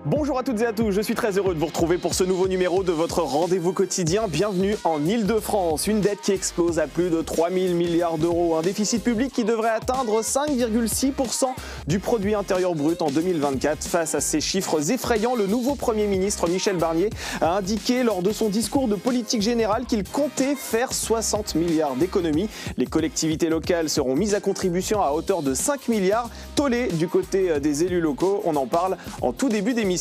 Bonjour à toutes et à tous, je suis très heureux de vous retrouver pour ce nouveau numéro de votre rendez-vous quotidien. Bienvenue en Île-de-France. Une dette qui explose à plus de 3 000 milliards d'euros. Un déficit public qui devrait atteindre 5,6% du produit intérieur brut en 2024. Face à ces chiffres effrayants, le nouveau Premier ministre Michel Barnier a indiqué lors de son discours de politique générale qu'il comptait faire 60 milliards d'économies. Les collectivités locales seront mises à contribution à hauteur de 5 milliards. Tollé du côté des élus locaux, on en parle en tout début d'émission.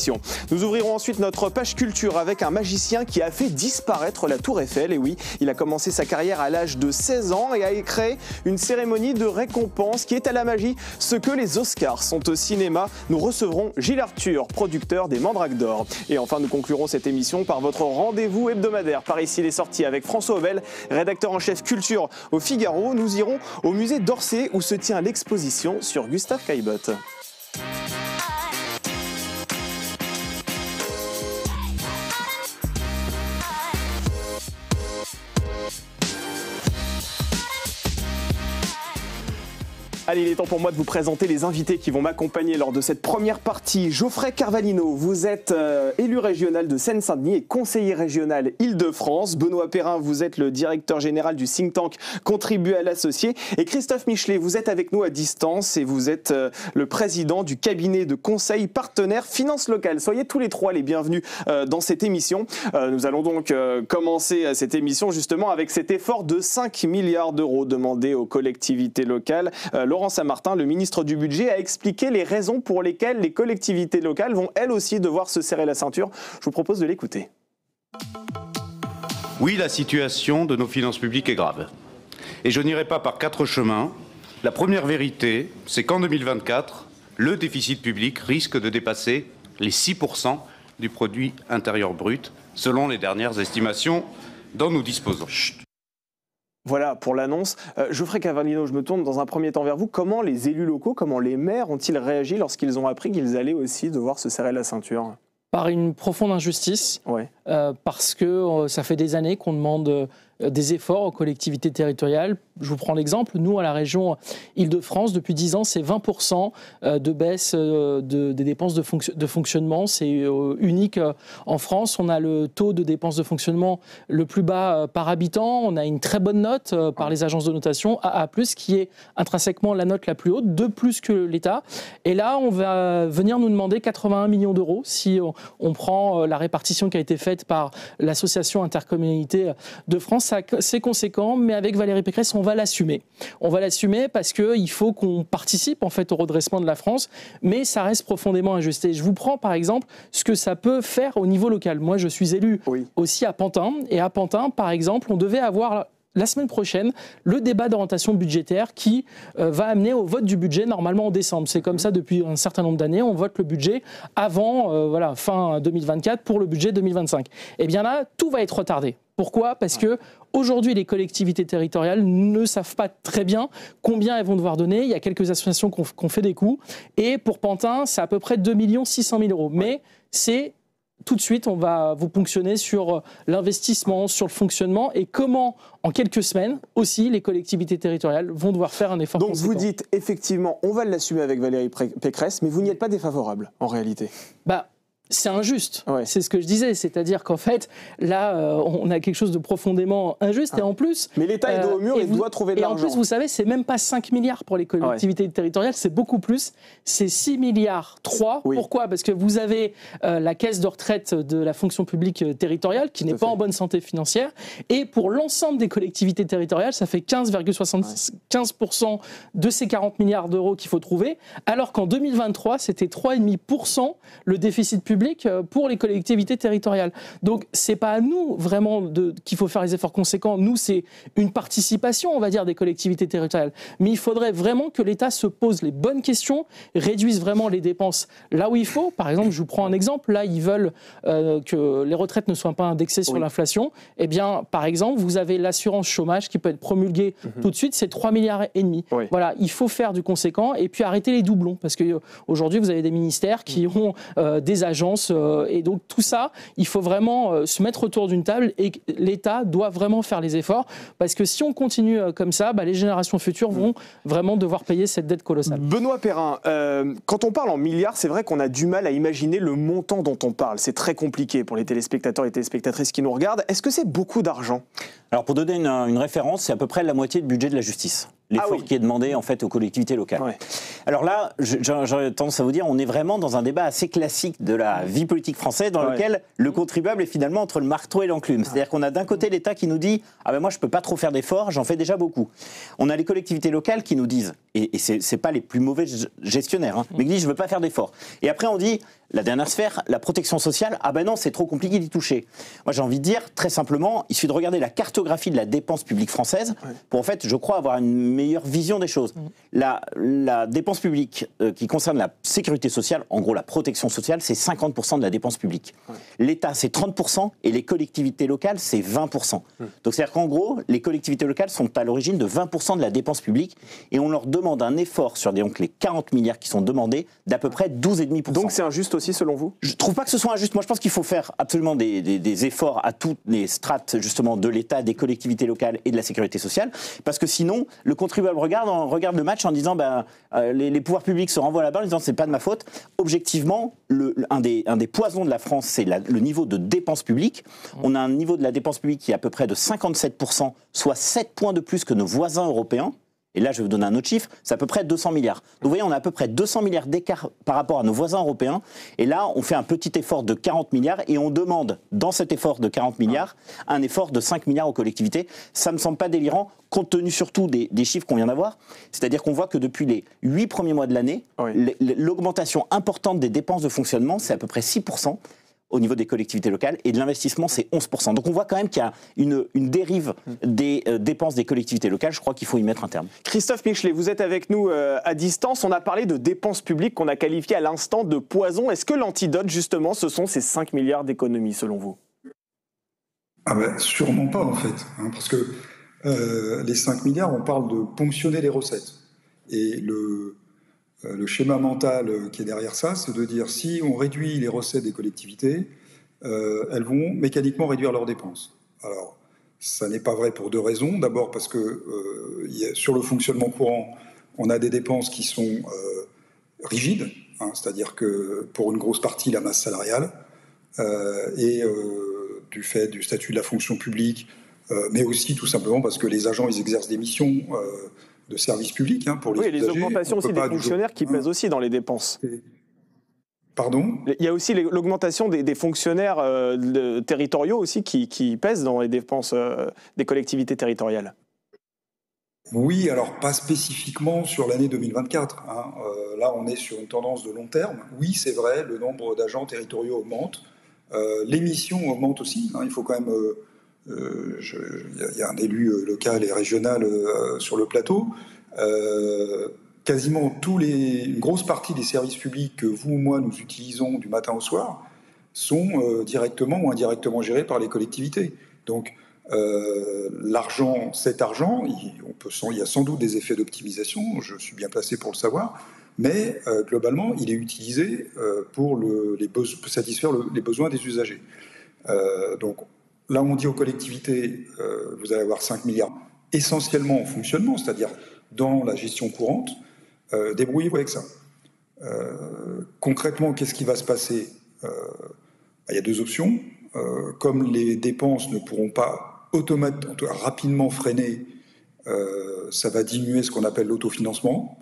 Nous ouvrirons ensuite notre page culture avec un magicien qui a fait disparaître la Tour Eiffel. Et oui, il a commencé sa carrière à l'âge de 16 ans et a créé une cérémonie de récompense qui est à la magie ce que les Oscars sont au cinéma. Nous recevrons Gilles Arthur, producteur des Mandrakes d'Or. Et enfin, nous conclurons cette émission par votre rendez-vous hebdomadaire. Par ici les sorties avec François Auvel, rédacteur en chef culture au Figaro. Nous irons au musée d'Orsay où se tient l'exposition sur Gustave Caillebotte. Allez, il est temps pour moi de vous présenter les invités qui vont m'accompagner lors de cette première partie. Geoffrey Carvalino, vous êtes élu régional de Seine-Saint-Denis et conseiller régional Île-de-France. Benoît Perrin, vous êtes le directeur général du think tank Contribuer à l'associé. Et Christophe Michelet, vous êtes avec nous à distance et vous êtes le président du cabinet de conseil partenaire Finances Locales. Soyez tous les trois les bienvenus dans cette émission. Nous allons donc commencer cette émission justement avec cet effort de 5 milliards d'euros demandé aux collectivités locales. Laurent Saint-Martin, le ministre du Budget, a expliqué les raisons pour lesquelles les collectivités locales vont elles aussi devoir se serrer la ceinture. Je vous propose de l'écouter. Oui, la situation de nos finances publiques est grave. Et je n'irai pas par quatre chemins. La première vérité, c'est qu'en 2024, le déficit public risque de dépasser les 6% du produit intérieur brut, selon les dernières estimations dont nous disposons. Voilà pour l'annonce. Geoffrey Carvalino, je me tourne dans un premier temps vers vous. Comment les élus locaux, comment les maires ont-ils réagi lorsqu'ils ont appris qu'ils allaient aussi devoir se serrer la ceinture ? Par une profonde injustice, ouais. Parce que ça fait des années qu'on demande des efforts aux collectivités territoriales. Je vous prends l'exemple, nous à la région Île-de-France, depuis 10 ans, c'est 20% de baisse des dépenses de fonctionnement. C'est unique en France. On a le taux de dépenses de fonctionnement le plus bas par habitant. On a une très bonne note par les agences de notation, AA+, qui est intrinsèquement la note la plus haute, de plus que l'État. Et là, on va venir nous demander 81 millions d'euros si on prend la répartition qui a été faite par l'association Intercommunalité de France. C'est conséquent, mais avec Valérie Pécresse, on va l'assumer. On va l'assumer parce qu'il faut qu'on participe en fait au redressement de la France, mais ça reste profondément injuste. Et je vous prends par exemple ce que ça peut faire au niveau local. Moi, je suis élu aussi à Pantin, et à Pantin, par exemple, on devait avoir la semaine prochaine, le débat d'orientation budgétaire qui va amener au vote du budget normalement en décembre. C'est comme ça depuis un certain nombre d'années. On vote le budget avant fin 2024 pour le budget 2025. Et bien là, tout va être retardé. Pourquoi ? Parce que aujourd'hui, les collectivités territoriales ne savent pas très bien combien elles vont devoir donner. Il y a quelques associations qui ont fait des coups. Et pour Pantin, c'est à peu près 2 600 000 euros. Mais c'est tout de suite, on va vous ponctionner sur l'investissement, sur le fonctionnement et comment, en quelques semaines, aussi, les collectivités territoriales vont devoir faire un effort conséquent. Donc vous dites, effectivement, on va l'assumer avec Valérie Pécresse, mais vous n'y êtes pas défavorable, en réalité. C'est injuste, ouais. C'est ce que je disais, c'est-à-dire qu'en fait, là, on a quelque chose de profondément injuste, et en plus... Mais l'État est dos au mur, il doit trouver de l'argent. Et en plus, vous savez, c'est même pas 5 milliards pour les collectivités territoriales, c'est beaucoup plus, c'est 6 milliards 3. Oui. Pourquoi ? Parce que vous avez la caisse de retraite de la fonction publique territoriale, qui n'est pas en bonne santé financière, et pour l'ensemble des collectivités territoriales, ça fait 15,75% de ces 40 milliards d'euros qu'il faut trouver, alors qu'en 2023, c'était 3,5% le déficit public pour les collectivités territoriales. Donc, c'est pas à nous vraiment qu'il faut faire les efforts conséquents. Nous, c'est une participation, on va dire, des collectivités territoriales. Mais il faudrait vraiment que l'État se pose les bonnes questions, réduise vraiment les dépenses là où il faut. Par exemple, je vous prends un exemple. Là, ils veulent que les retraites ne soient pas indexées sur l'inflation. Eh bien, par exemple, vous avez l'assurance chômage qui peut être promulguée tout de suite. C'est 3,5 milliards. Oui. Voilà, il faut faire du conséquent et puis arrêter les doublons. Parce qu'aujourd'hui, vous avez des ministères qui ont des agents d'urgence. Et donc tout ça, il faut vraiment se mettre autour d'une table et l'État doit vraiment faire les efforts parce que si on continue comme ça, les générations futures vont vraiment devoir payer cette dette colossale. Benoît Perrin, quand on parle en milliards, c'est vrai qu'on a du mal à imaginer le montant dont on parle. C'est très compliqué pour les téléspectateurs et téléspectatrices qui nous regardent. Est-ce que c'est beaucoup d'argent ? Alors pour donner une référence, c'est à peu près la moitié du budget de la justice. L'effort qui est demandé en fait aux collectivités locales. Ouais. Alors là, j'aurais tendance à vous dire, on est vraiment dans un débat assez classique de la vie politique française dans lequel le contribuable est finalement entre le marteau et l'enclume. C'est-à-dire qu'on a d'un côté l'État qui nous dit « Ah ben moi je peux pas trop faire d'efforts, j'en fais déjà beaucoup ». On a les collectivités locales qui nous disent, et c'est pas les plus mauvais gestionnaires, mais qui disent « Je veux pas faire d'efforts ». Et après on dit la dernière sphère, la protection sociale, ah ben non, c'est trop compliqué d'y toucher. Moi j'ai envie de dire, très simplement, il suffit de regarder la cartographie de la dépense publique française pour en fait, je crois, avoir une meilleure vision des choses. La dépense publique qui concerne la sécurité sociale, en gros la protection sociale, c'est 50% de la dépense publique. L'État, c'est 30% et les collectivités locales, c'est 20%. Donc c'est-à-dire qu'en gros, les collectivités locales sont à l'origine de 20% de la dépense publique et on leur demande un effort sur donc, les 40 milliards qui sont demandés d'à peu près 12,5%. Donc c'est injuste aussi selon vous ? Je ne trouve pas que ce soit injuste. Moi je pense qu'il faut faire absolument des efforts à toutes les strates justement de l'État, des collectivités locales et de la sécurité sociale parce que sinon le contribuable regarde le match en disant les pouvoirs publics se renvoient la balle en disant c'est pas de ma faute. Objectivement, un des poisons de la France, c'est le niveau de dépenses publiques. On a un niveau de la dépense publique qui est à peu près de 57%, soit 7 points de plus que nos voisins européens. Et là, je vais vous donner un autre chiffre, c'est à peu près 200 milliards. Donc vous voyez, on a à peu près 200 milliards d'écart par rapport à nos voisins européens. Et là, on fait un petit effort de 40 milliards et on demande, dans cet effort de 40 milliards, un effort de 5 milliards aux collectivités. Ça ne me semble pas délirant, compte tenu surtout des chiffres qu'on vient d'avoir. C'est-à-dire qu'on voit que depuis les 8 premiers mois de l'année, l'augmentation importante des dépenses de fonctionnement, c'est à peu près 6%. Au niveau des collectivités locales, et de l'investissement, c'est 11%. Donc on voit quand même qu'il y a une dérive des dépenses des collectivités locales. Je crois qu'il faut y mettre un terme. Christophe Michelet, vous êtes avec nous à distance. On a parlé de dépenses publiques qu'on a qualifiées à l'instant de poison. Est-ce que l'antidote, justement, ce sont ces 5 milliards d'économies, selon vous ? Sûrement pas, en fait. Parce que les 5 milliards, on parle de ponctionner les recettes. Et le schéma mental qui est derrière ça, c'est de dire si on réduit les recettes des collectivités, elles vont mécaniquement réduire leurs dépenses. Alors, ça n'est pas vrai pour 2 raisons. D'abord parce que sur le fonctionnement courant, on a des dépenses qui sont rigides, c'est-à-dire que pour une grosse partie, la masse salariale, et du fait du statut de la fonction publique, mais aussi tout simplement parce que les agents, ils exercent des missions de service public pour les usagers. Les augmentations aussi des fonctionnaires qui pèsent aussi dans les dépenses. Pardon ? Il y a aussi l'augmentation des fonctionnaires territoriaux aussi qui pèsent dans les dépenses des collectivités territoriales. Oui, alors pas spécifiquement sur l'année 2024. Là, on est sur une tendance de long terme. Oui, c'est vrai, le nombre d'agents territoriaux augmente. Les missions augmentent aussi. Il faut quand même... y a un élu local et régional sur le plateau. Quasiment une grosse partie des services publics que vous ou moi nous utilisons du matin au soir sont directement ou indirectement gérés par les collectivités. Donc cet argent, il y a sans doute des effets d'optimisation, je suis bien placé pour le savoir, mais globalement, il est utilisé pour satisfaire les besoins des usagers. Donc là, on dit aux collectivités, vous allez avoir 5 milliards essentiellement en fonctionnement, c'est-à-dire dans la gestion courante. Débrouillez-vous avec ça. Concrètement, qu'est-ce qui va se passer ? Il y a 2 options. Comme les dépenses ne pourront pas rapidement freiner, ça va diminuer ce qu'on appelle l'autofinancement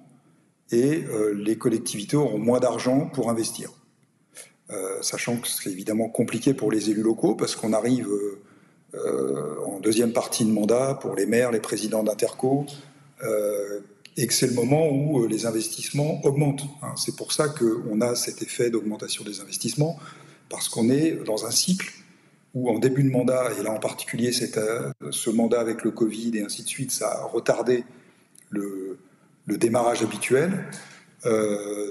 et les collectivités auront moins d'argent pour investir. Sachant que c'est évidemment compliqué pour les élus locaux parce qu'on arrive en deuxième partie de mandat pour les maires, les présidents d'interco, et que c'est le moment où les investissements augmentent. C'est pour ça qu'on a cet effet d'augmentation des investissements, parce qu'on est dans un cycle où en début de mandat, et là en particulier ce mandat avec le Covid et ainsi de suite, ça a retardé le démarrage habituel.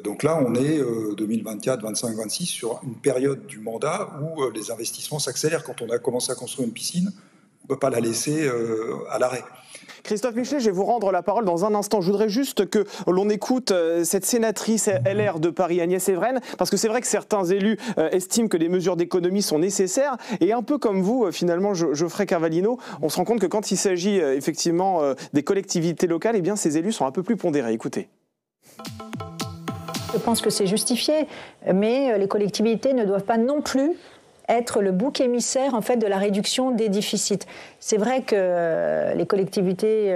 Donc là, on est 2024, 25, 26 sur une période du mandat où les investissements s'accélèrent. Quand on a commencé à construire une piscine, on ne peut pas la laisser à l'arrêt. Christophe Michelet, je vais vous rendre la parole dans un instant. Je voudrais juste que l'on écoute cette sénatrice LR de Paris, Agnès Evren, parce que c'est vrai que certains élus estiment que des mesures d'économie sont nécessaires. Et un peu comme vous, finalement, Geoffrey Carvalino, on se rend compte que quand il s'agit effectivement des collectivités locales, eh bien, ces élus sont un peu plus pondérés. Écoutez. Je pense que c'est justifié, mais les collectivités ne doivent pas non plus être le bouc émissaire en fait de la réduction des déficits. C'est vrai que les collectivités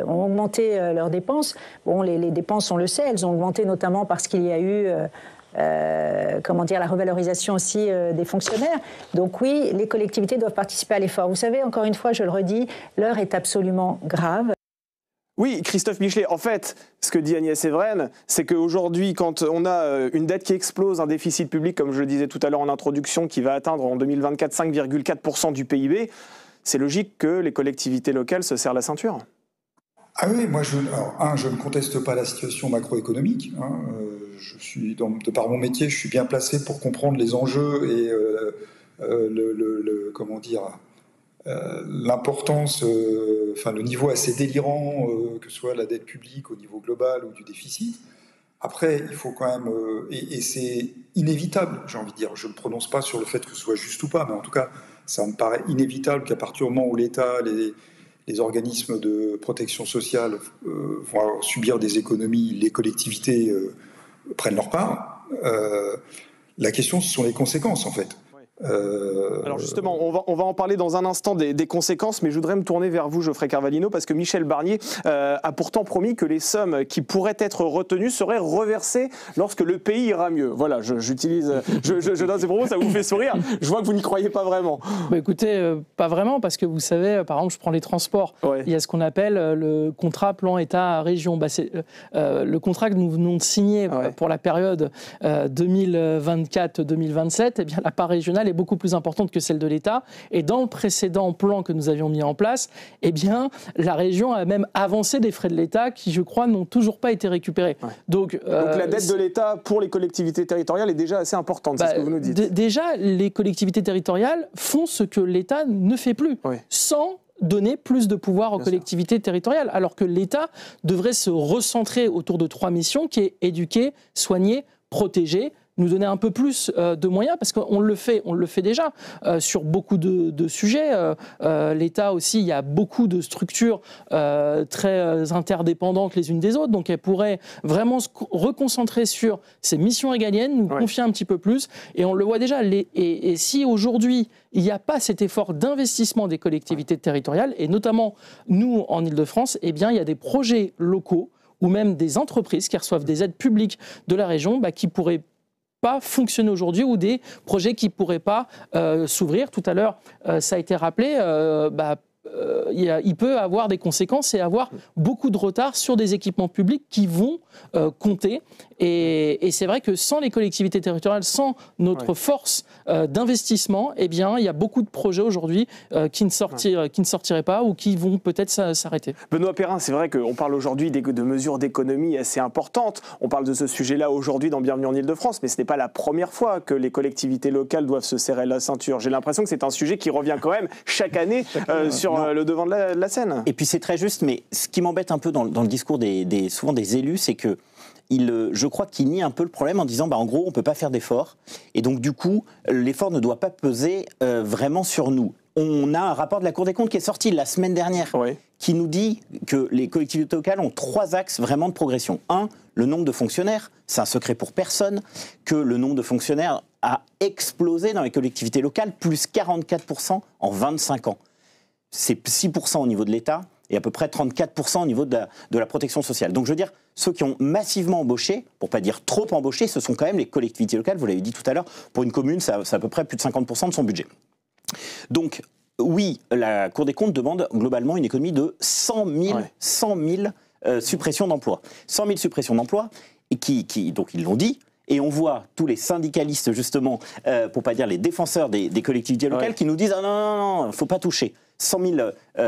ont augmenté leurs dépenses. Bon, les dépenses, on le sait, elles ont augmenté notamment parce qu'il y a eu la revalorisation aussi des fonctionnaires. Donc oui, les collectivités doivent participer à l'effort. Vous savez, encore une fois, je le redis, l'heure est absolument grave. Oui, Christophe Michelet, en fait, ce que dit Agnès Evren, c'est qu'aujourd'hui, quand on a une dette qui explose, un déficit public, comme je le disais tout à l'heure en introduction, qui va atteindre en 2024 5,4% du PIB, c'est logique que les collectivités locales se serrent la ceinture. Ah oui, moi, je ne conteste pas la situation macroéconomique. Je suis, de par mon métier, je suis bien placé pour comprendre les enjeux et l'importance, le niveau assez délirant, que ce soit la dette publique au niveau global ou du déficit. Après, il faut quand même, et c'est inévitable, j'ai envie de dire, je ne me prononce pas sur le fait que ce soit juste ou pas, mais en tout cas, ça me paraît inévitable qu'à partir du moment où l'État, les organismes de protection sociale vont subir des économies, les collectivités prennent leur part. La question, ce sont les conséquences, en fait. Alors justement, on va en parler dans un instant des conséquences, mais je voudrais me tourner vers vous, Geoffrey Carvalino, parce que Michel Barnier a pourtant promis que les sommes qui pourraient être retenues seraient reversées lorsque le pays ira mieux. Voilà, je donne ces propos, ça vous fait sourire. Je vois que vous n'y croyez pas vraiment. Bah écoutez, pas vraiment, parce que vous savez, par exemple, je prends les transports. Ouais. Il y a ce qu'on appelle le contrat plan État-région. Bah, c'est le contrat que nous venons de signer pour la période 2024-2027. Eh bien, la part régionale est beaucoup plus importante que celle de l'État. Et dans le précédent plan que nous avions mis en place, eh bien, la région a même avancé des frais de l'État qui, je crois, n'ont toujours pas été récupérés. Ouais. Donc la dette de l'État pour les collectivités territoriales est déjà assez importante, c'est ce que vous nous dites. Déjà, les collectivités territoriales font ce que l'État ne fait plus, sans donner plus de pouvoir aux collectivités territoriales, alors que l'État devrait se recentrer autour de 3 missions, qui est éduquer, soigner, protéger, nous donner un peu plus de moyens, parce qu'on le fait déjà sur beaucoup de sujets. L'État aussi, il y a beaucoup de structures très interdépendantes les unes des autres, donc elle pourrait vraiment se reconcentrer sur ses missions régaliennes, nous confier un petit peu plus, et on le voit déjà. Et si aujourd'hui, il n'y a pas cet effort d'investissement des collectivités territoriales, et notamment nous en Ile-de-France, eh bien, il y a des projets locaux ou même des entreprises qui reçoivent des aides publiques de la région qui pourraient pas fonctionner aujourd'hui, ou des projets qui ne pourraient pas s'ouvrir. Tout à l'heure, ça a été rappelé, il peut avoir des conséquences et avoir beaucoup de retard sur des équipements publics qui vont compter. Et c'est vrai que sans les collectivités territoriales, sans notre force d'investissement, eh bien, il y a beaucoup de projets aujourd'hui qui ne sortiraient pas ou qui vont peut-être s'arrêter. Benoît Perrin, c'est vrai qu'on parle aujourd'hui de mesures d'économie assez importantes. On parle de ce sujet-là aujourd'hui dans Bienvenue en Ile-de-France, mais ce n'est pas la première fois que les collectivités locales doivent se serrer la ceinture. J'ai l'impression que c'est un sujet qui revient quand même chaque année sur le devant de la scène. Et puis c'est très juste, mais ce qui m'embête un peu dans le discours souvent des élus, c'est que je crois qu'il nie un peu le problème en disant en gros on ne peut pas faire d'efforts et donc du coup l'effort ne doit pas peser vraiment sur nous. On a un rapport de la Cour des comptes qui est sorti la semaine dernière qui nous dit que les collectivités locales ont 3 axes vraiment de progression. 1, le nombre de fonctionnaires, c'est un secret pour personne, que le nombre de fonctionnaires a explosé dans les collectivités locales, plus 44% en 25 ans. C'est 6% au niveau de l'État et à peu près 34% au niveau de la protection sociale. Donc je veux dire, ceux qui ont massivement embauché, pour ne pas dire trop embauché, ce sont quand même les collectivités locales, vous l'avez dit tout à l'heure, pour une commune, c'est à peu près plus de 50% de son budget. Donc oui, la Cour des comptes demande globalement une économie de 100 000 suppressions d'emplois. 100 000 suppressions d'emplois, et donc ils l'ont dit. Et on voit tous les syndicalistes, justement, pour ne pas dire les défenseurs des collectivités locales, qui nous disent « Ah non, il ne faut pas toucher ». 100 000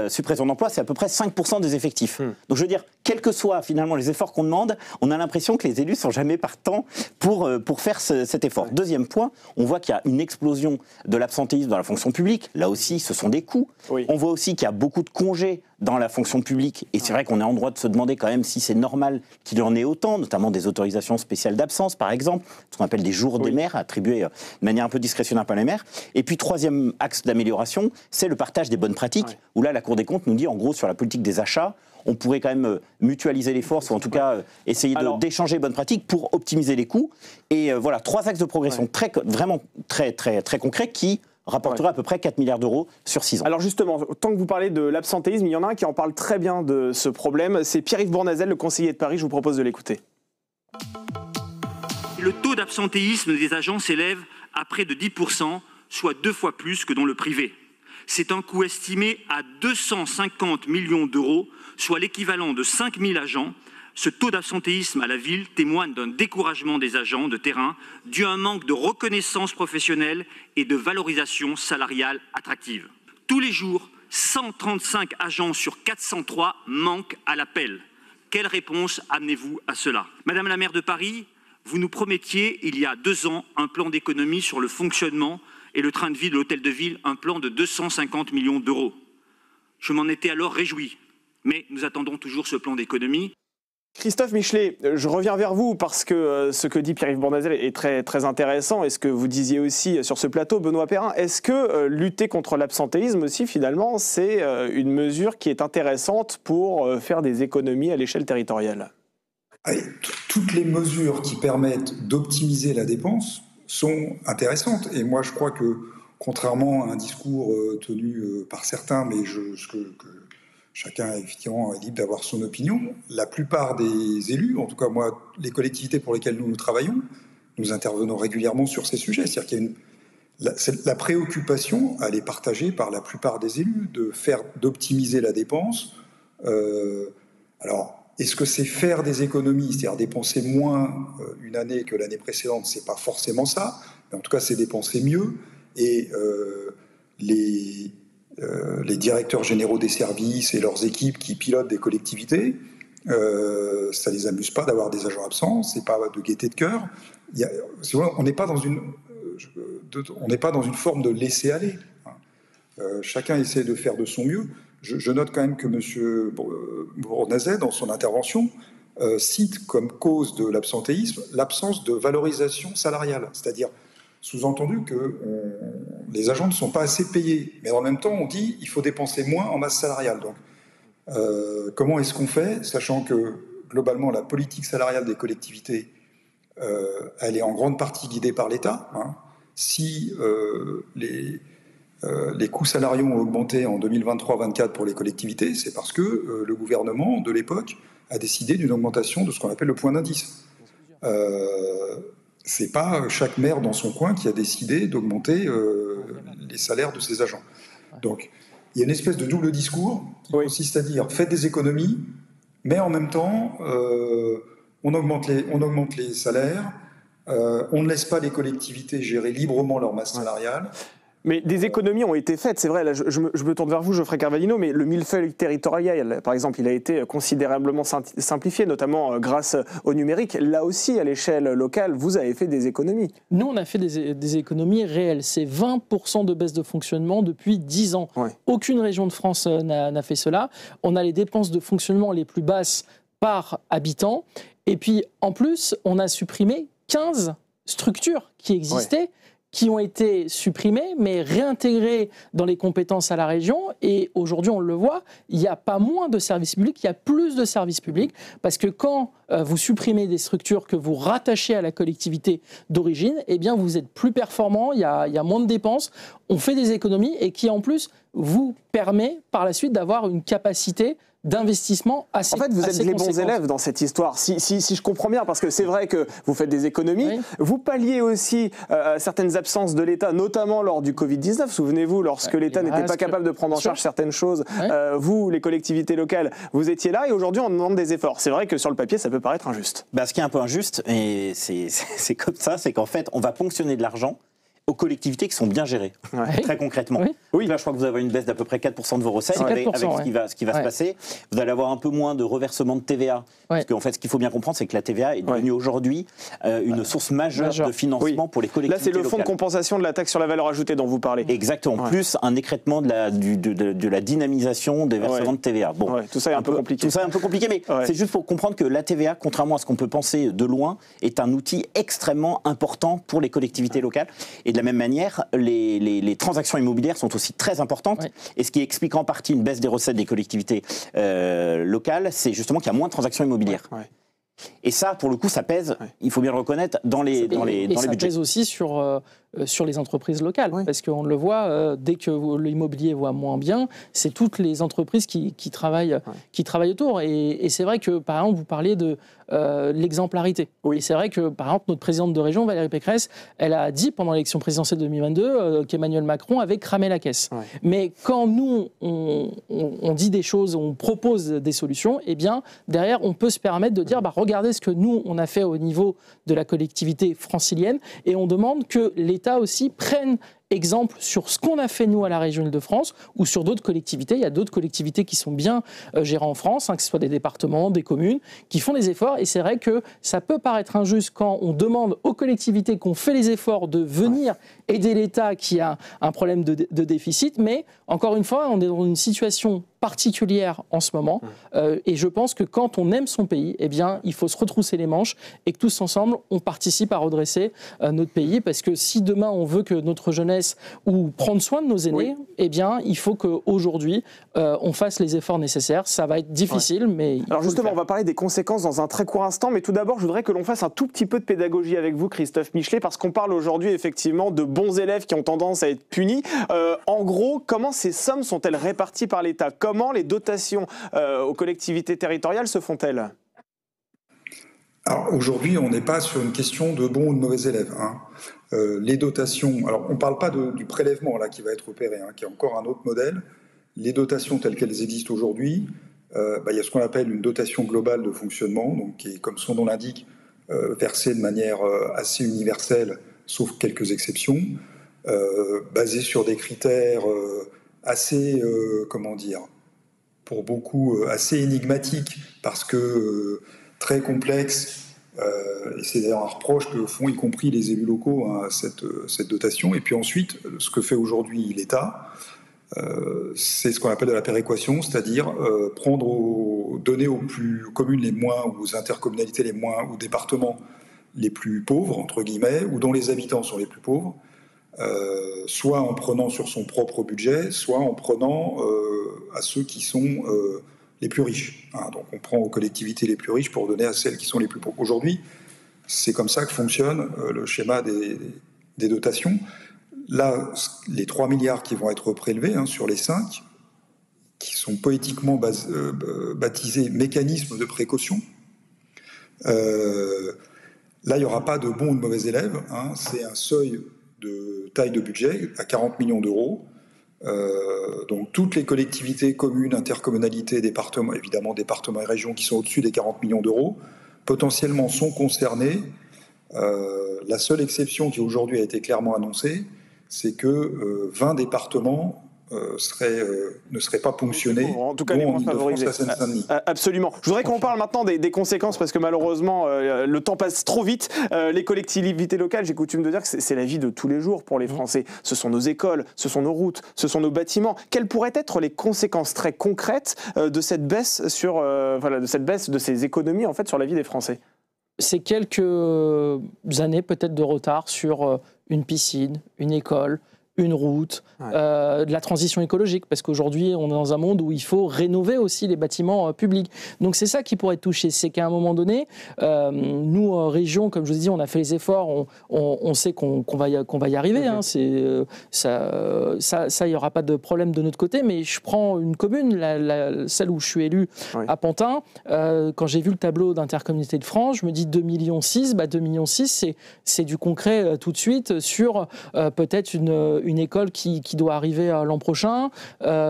suppression d'emplois, c'est à peu près 5% des effectifs. Donc je veux dire, quels que soient finalement les efforts qu'on demande, on a l'impression que les élus sont jamais partants pour faire cet effort. Deuxième point, on voit qu'il y a une explosion de l'absentéisme dans la fonction publique. Là aussi, ce sont des coûts. On voit aussi qu'il y a beaucoup de congés dans la fonction publique. Et c'est vrai qu'on est en droit de se demander quand même si c'est normal qu'il y en ait autant, notamment des autorisations spéciales d'absence, par exemple, ce qu'on appelle des jours des maires, attribués de manière un peu discrétionnaire par les maires. Et puis, troisième axe d'amélioration, c'est le partage des bonnes pratiques, où là, la Cour des comptes nous dit, en gros, sur la politique des achats, on pourrait quand même mutualiser les forces, ou en tout cas essayer d'échanger bonnes pratiques pour optimiser les coûts. Et voilà, 3 axes de progression vraiment très concrets qui rapportera à peu près 4 milliards d'euros sur 6 ans. Alors justement, tant que vous parlez de l'absentéisme, il y en a un qui en parle très bien de ce problème, c'est Pierre-Yves Bournazel, le conseiller de Paris, je vous propose de l'écouter. Le taux d'absentéisme des agents s'élève à près de 10%, soit 2 fois plus que dans le privé. C'est un coût estimé à 250 millions d'euros, soit l'équivalent de 5 000 agents. Ce taux d'absentéisme à la ville témoigne d'un découragement des agents de terrain dû à un manque de reconnaissance professionnelle et de valorisation salariale attractive. Tous les jours, 135 agents sur 403 manquent à l'appel. Quelle réponse amenez-vous à cela? Madame la maire de Paris, vous nous promettiez il y a 2 ans un plan d'économie sur le fonctionnement et le train de vie de l'hôtel de ville, un plan de 250 millions d'euros. Je m'en étais alors réjoui, mais nous attendons toujours ce plan d'économie. Christophe Michelet, je reviens vers vous parce que ce que dit Pierre-Yves Bournazel est très intéressant et ce que vous disiez aussi sur ce plateau, Benoît Perrin. Est-ce que lutter contre l'absentéisme aussi, finalement, c'est une mesure qui est intéressante pour faire des économies à l'échelle territoriale? Allez, toutes les mesures qui permettent d'optimiser la dépense sont intéressantes. Et moi, je crois que, contrairement à un discours tenu par certains, mais chacun effectivement est libre d'avoir son opinion, la plupart des élus, en tout cas moi, les collectivités pour lesquelles nous travaillons, nous intervenons régulièrement sur ces sujets. C'est-à-dire qu'il y a la préoccupation, elle est partagée par la plupart des élus, d'optimiser la dépense. Alors, est-ce que c'est faire des économies, c'est-à-dire dépenser moins une année que l'année précédente? C'est pas forcément ça, mais en tout cas c'est dépenser mieux. Et les directeurs généraux des services et leurs équipes qui pilotent des collectivités, ça les amuse pas d'avoir des agents absents, c'est pas de gaieté de cœur. On n'est pas dans une forme de laisser aller. Chacun essaie de faire de son mieux. Je note quand même que M. Bournazel, dans son intervention, cite comme cause de l'absentéisme l'absence de valorisation salariale, c'est-à-dire sous-entendu que les agents ne sont pas assez payés. Mais en même temps, on dit qu'il faut dépenser moins en masse salariale. Donc, comment est-ce qu'on fait, sachant que, globalement, la politique salariale des collectivités, elle est en grande partie guidée par l'État. Si les coûts salariaux ont augmenté en 2023-24 pour les collectivités, c'est parce que le gouvernement de l'époque a décidé d'une augmentation de ce qu'on appelle le point d'indice. C'est pas chaque maire dans son coin qui a décidé d'augmenter les salaires de ses agents. Donc, il y a une espèce de double discours qui consiste à dire faites des économies, mais en même temps, on augmente les salaires, on ne laisse pas les collectivités gérer librement leur masse salariale. Mais des économies ont été faites, c'est vrai, là, je me tourne vers vous, Geoffrey Carvalino, mais le millefeuille territorial, par exemple, il a été considérablement simplifié, notamment grâce au numérique. Là aussi, à l'échelle locale, vous avez fait des économies. Nous, on a fait des économies réelles. C'est 20% de baisse de fonctionnement depuis 10 ans. Ouais. Aucune région de France n'a fait cela. On a les dépenses de fonctionnement les plus basses par habitant. Et puis, en plus, on a supprimé 15 structures qui existaient. Ouais. Qui ont été supprimés, mais réintégrés dans les compétences à la région. Et aujourd'hui, on le voit, il n'y a pas moins de services publics, il y a plus de services publics, parce que quand vous supprimez des structures que vous rattachez à la collectivité d'origine, eh bien, vous êtes plus performant, il y a moins de dépenses, on fait des économies, et qui, en plus, vous permet, par la suite, d'avoir une capacité d'investissement assez conséquente. En fait, vous êtes les bons élèves dans cette histoire, si je comprends bien, parce que c'est vrai que vous faites des économies, oui. Vous palliez aussi certaines absences de l'État, notamment lors du Covid-19. Souvenez-vous, lorsque l'État n'était pas capable de prendre en charge certaines choses, vous, les collectivités locales, vous étiez là, et aujourd'hui, on demande des efforts. C'est vrai que sur le papier, ça peut paraître injuste. Ce qui est un peu injuste, et c'est comme ça, c'est qu'en fait, on va ponctionner de l'argent aux collectivités qui sont bien gérées, très concrètement. Oui. Là, je crois que vous avez une baisse d'à peu près 4% de vos recettes avec ce qui va se passer. Vous allez avoir un peu moins de reversement de TVA. Parce qu'en fait, ce qu'il faut bien comprendre, c'est que la TVA est devenue aujourd'hui une source majeure de financement pour les collectivités locales. Là, c'est le fonds de compensation de la taxe sur la valeur ajoutée dont vous parlez. Exactement. Plus un écrêtement de la dynamisation des versements de TVA. Bon, tout ça est un peu compliqué. Tout ça est un peu compliqué, mais c'est juste pour comprendre que la TVA, contrairement à ce qu'on peut penser de loin, est un outil extrêmement important pour les collectivités locales. Et de la même manière, les transactions immobilières sont aussi très importantes. Et ce qui explique en partie une baisse des recettes des collectivités locales, c'est justement qu'il y a moins de transactions immobilières. Et ça, pour le coup, ça pèse, il faut bien le reconnaître, dans les budgets. Et ça pèse aussi sur les entreprises locales, parce qu'on le voit, dès que l'immobilier va moins bien, c'est toutes les entreprises qui travaillent autour. Et c'est vrai que, par exemple, vous parliez de l'exemplarité. Et c'est vrai que, par exemple, notre présidente de région, Valérie Pécresse, elle a dit pendant l'élection présidentielle 2022 qu'Emmanuel Macron avait cramé la caisse. Mais quand nous, on dit des choses, on propose des solutions, eh bien, derrière, on peut se permettre de dire, regardez ce que nous, on a fait au niveau de la collectivité francilienne, et on demande que l'État aussi prenne exemple sur ce qu'on a fait nous à la région Île-de-France ou sur d'autres collectivités. Il y a d'autres collectivités qui sont bien gérées en France, que ce soit des départements, des communes, qui font des efforts. Et c'est vrai que ça peut paraître injuste quand on demande aux collectivités qu'on fait les efforts de venir aider l'État qui a un problème de déficit. Mais encore une fois, on est dans une situation particulière en ce moment. Et je pense que quand on aime son pays, eh bien, il faut se retrousser les manches et que tous ensemble, on participe à redresser notre pays. Parce que si demain, on veut que notre jeunesse ou prendre soin de nos aînés, eh bien, il faut qu'aujourd'hui, on fasse les efforts nécessaires. Ça va être difficile, mais... Alors justement, on va parler des conséquences dans un très court instant, mais tout d'abord, je voudrais que l'on fasse un tout petit peu de pédagogie avec vous, Christophe Michelet, parce qu'on parle aujourd'hui effectivement de bons élèves qui ont tendance à être punis. En gros, comment ces sommes sont-elles réparties par l'État ? Comment les dotations aux collectivités territoriales se font-elles ? Alors aujourd'hui, on n'est pas sur une question de bons ou de mauvais élèves. Les dotations, alors on ne parle pas du prélèvement là qui va être opéré, qui est encore un autre modèle. Les dotations telles qu'elles existent aujourd'hui, il y a ce qu'on appelle une dotation globale de fonctionnement, donc qui est, comme son nom l'indique, versée de manière assez universelle, sauf quelques exceptions, basée sur des critères assez, pour beaucoup assez énigmatiques, parce que très complexes. Et c'est d'ailleurs un reproche que font y compris les élus locaux à cette dotation. Et puis ensuite, ce que fait aujourd'hui l'État, c'est ce qu'on appelle de la péréquation, c'est-à-dire donner aux communes les moins, aux intercommunalités les moins, aux départements les plus pauvres, entre guillemets, ou dont les habitants sont les plus pauvres, soit en prenant sur son propre budget, soit en prenant à ceux qui sont... les plus riches. Donc on prend aux collectivités les plus riches pour donner à celles qui sont les plus pauvres. Aujourd'hui, c'est comme ça que fonctionne le schéma des dotations. Là, les 3 milliards qui vont être prélevés sur les 5, qui sont poétiquement baptisés mécanismes de précaution, là, il n'y aura pas de bons ou de mauvais élèves. C'est un seuil de taille de budget à 40 millions d'euros. Donc toutes les collectivités, communes, intercommunalités, départements, évidemment départements et régions qui sont au-dessus des 40 millions d'euros, potentiellement sont concernées. La seule exception qui aujourd'hui a été clairement annoncée, c'est que 20 départements ne seraient pas ponctionnés, en tout cas les moins favorisés. Absolument. Je voudrais qu'on parle maintenant des conséquences, parce que malheureusement le temps passe trop vite. Les collectivités locales, j'ai coutume de dire que c'est la vie de tous les jours pour les Français. Ce sont nos écoles, ce sont nos routes, ce sont nos bâtiments. Quelles pourraient être les conséquences très concrètes de cette baisse de ces économies en fait sur la vie des Français ? C'est quelques années peut-être de retard sur une piscine, une école, une route, de la transition écologique, parce qu'aujourd'hui, on est dans un monde où il faut rénover aussi les bâtiments publics. Donc c'est ça qui pourrait être touché, c'est qu'à un moment donné, nous, en région, comme je vous dis, on a fait les efforts, on sait qu'on va y arriver, ça, il n'y aura pas de problème de notre côté, mais je prends une commune, celle où je suis élu, à Pantin, quand j'ai vu le tableau d'Intercommunalité de France, je me dis 2,6 millions, 2,6 millions, c'est du concret tout de suite sur peut-être une une école qui doit arriver l'an prochain,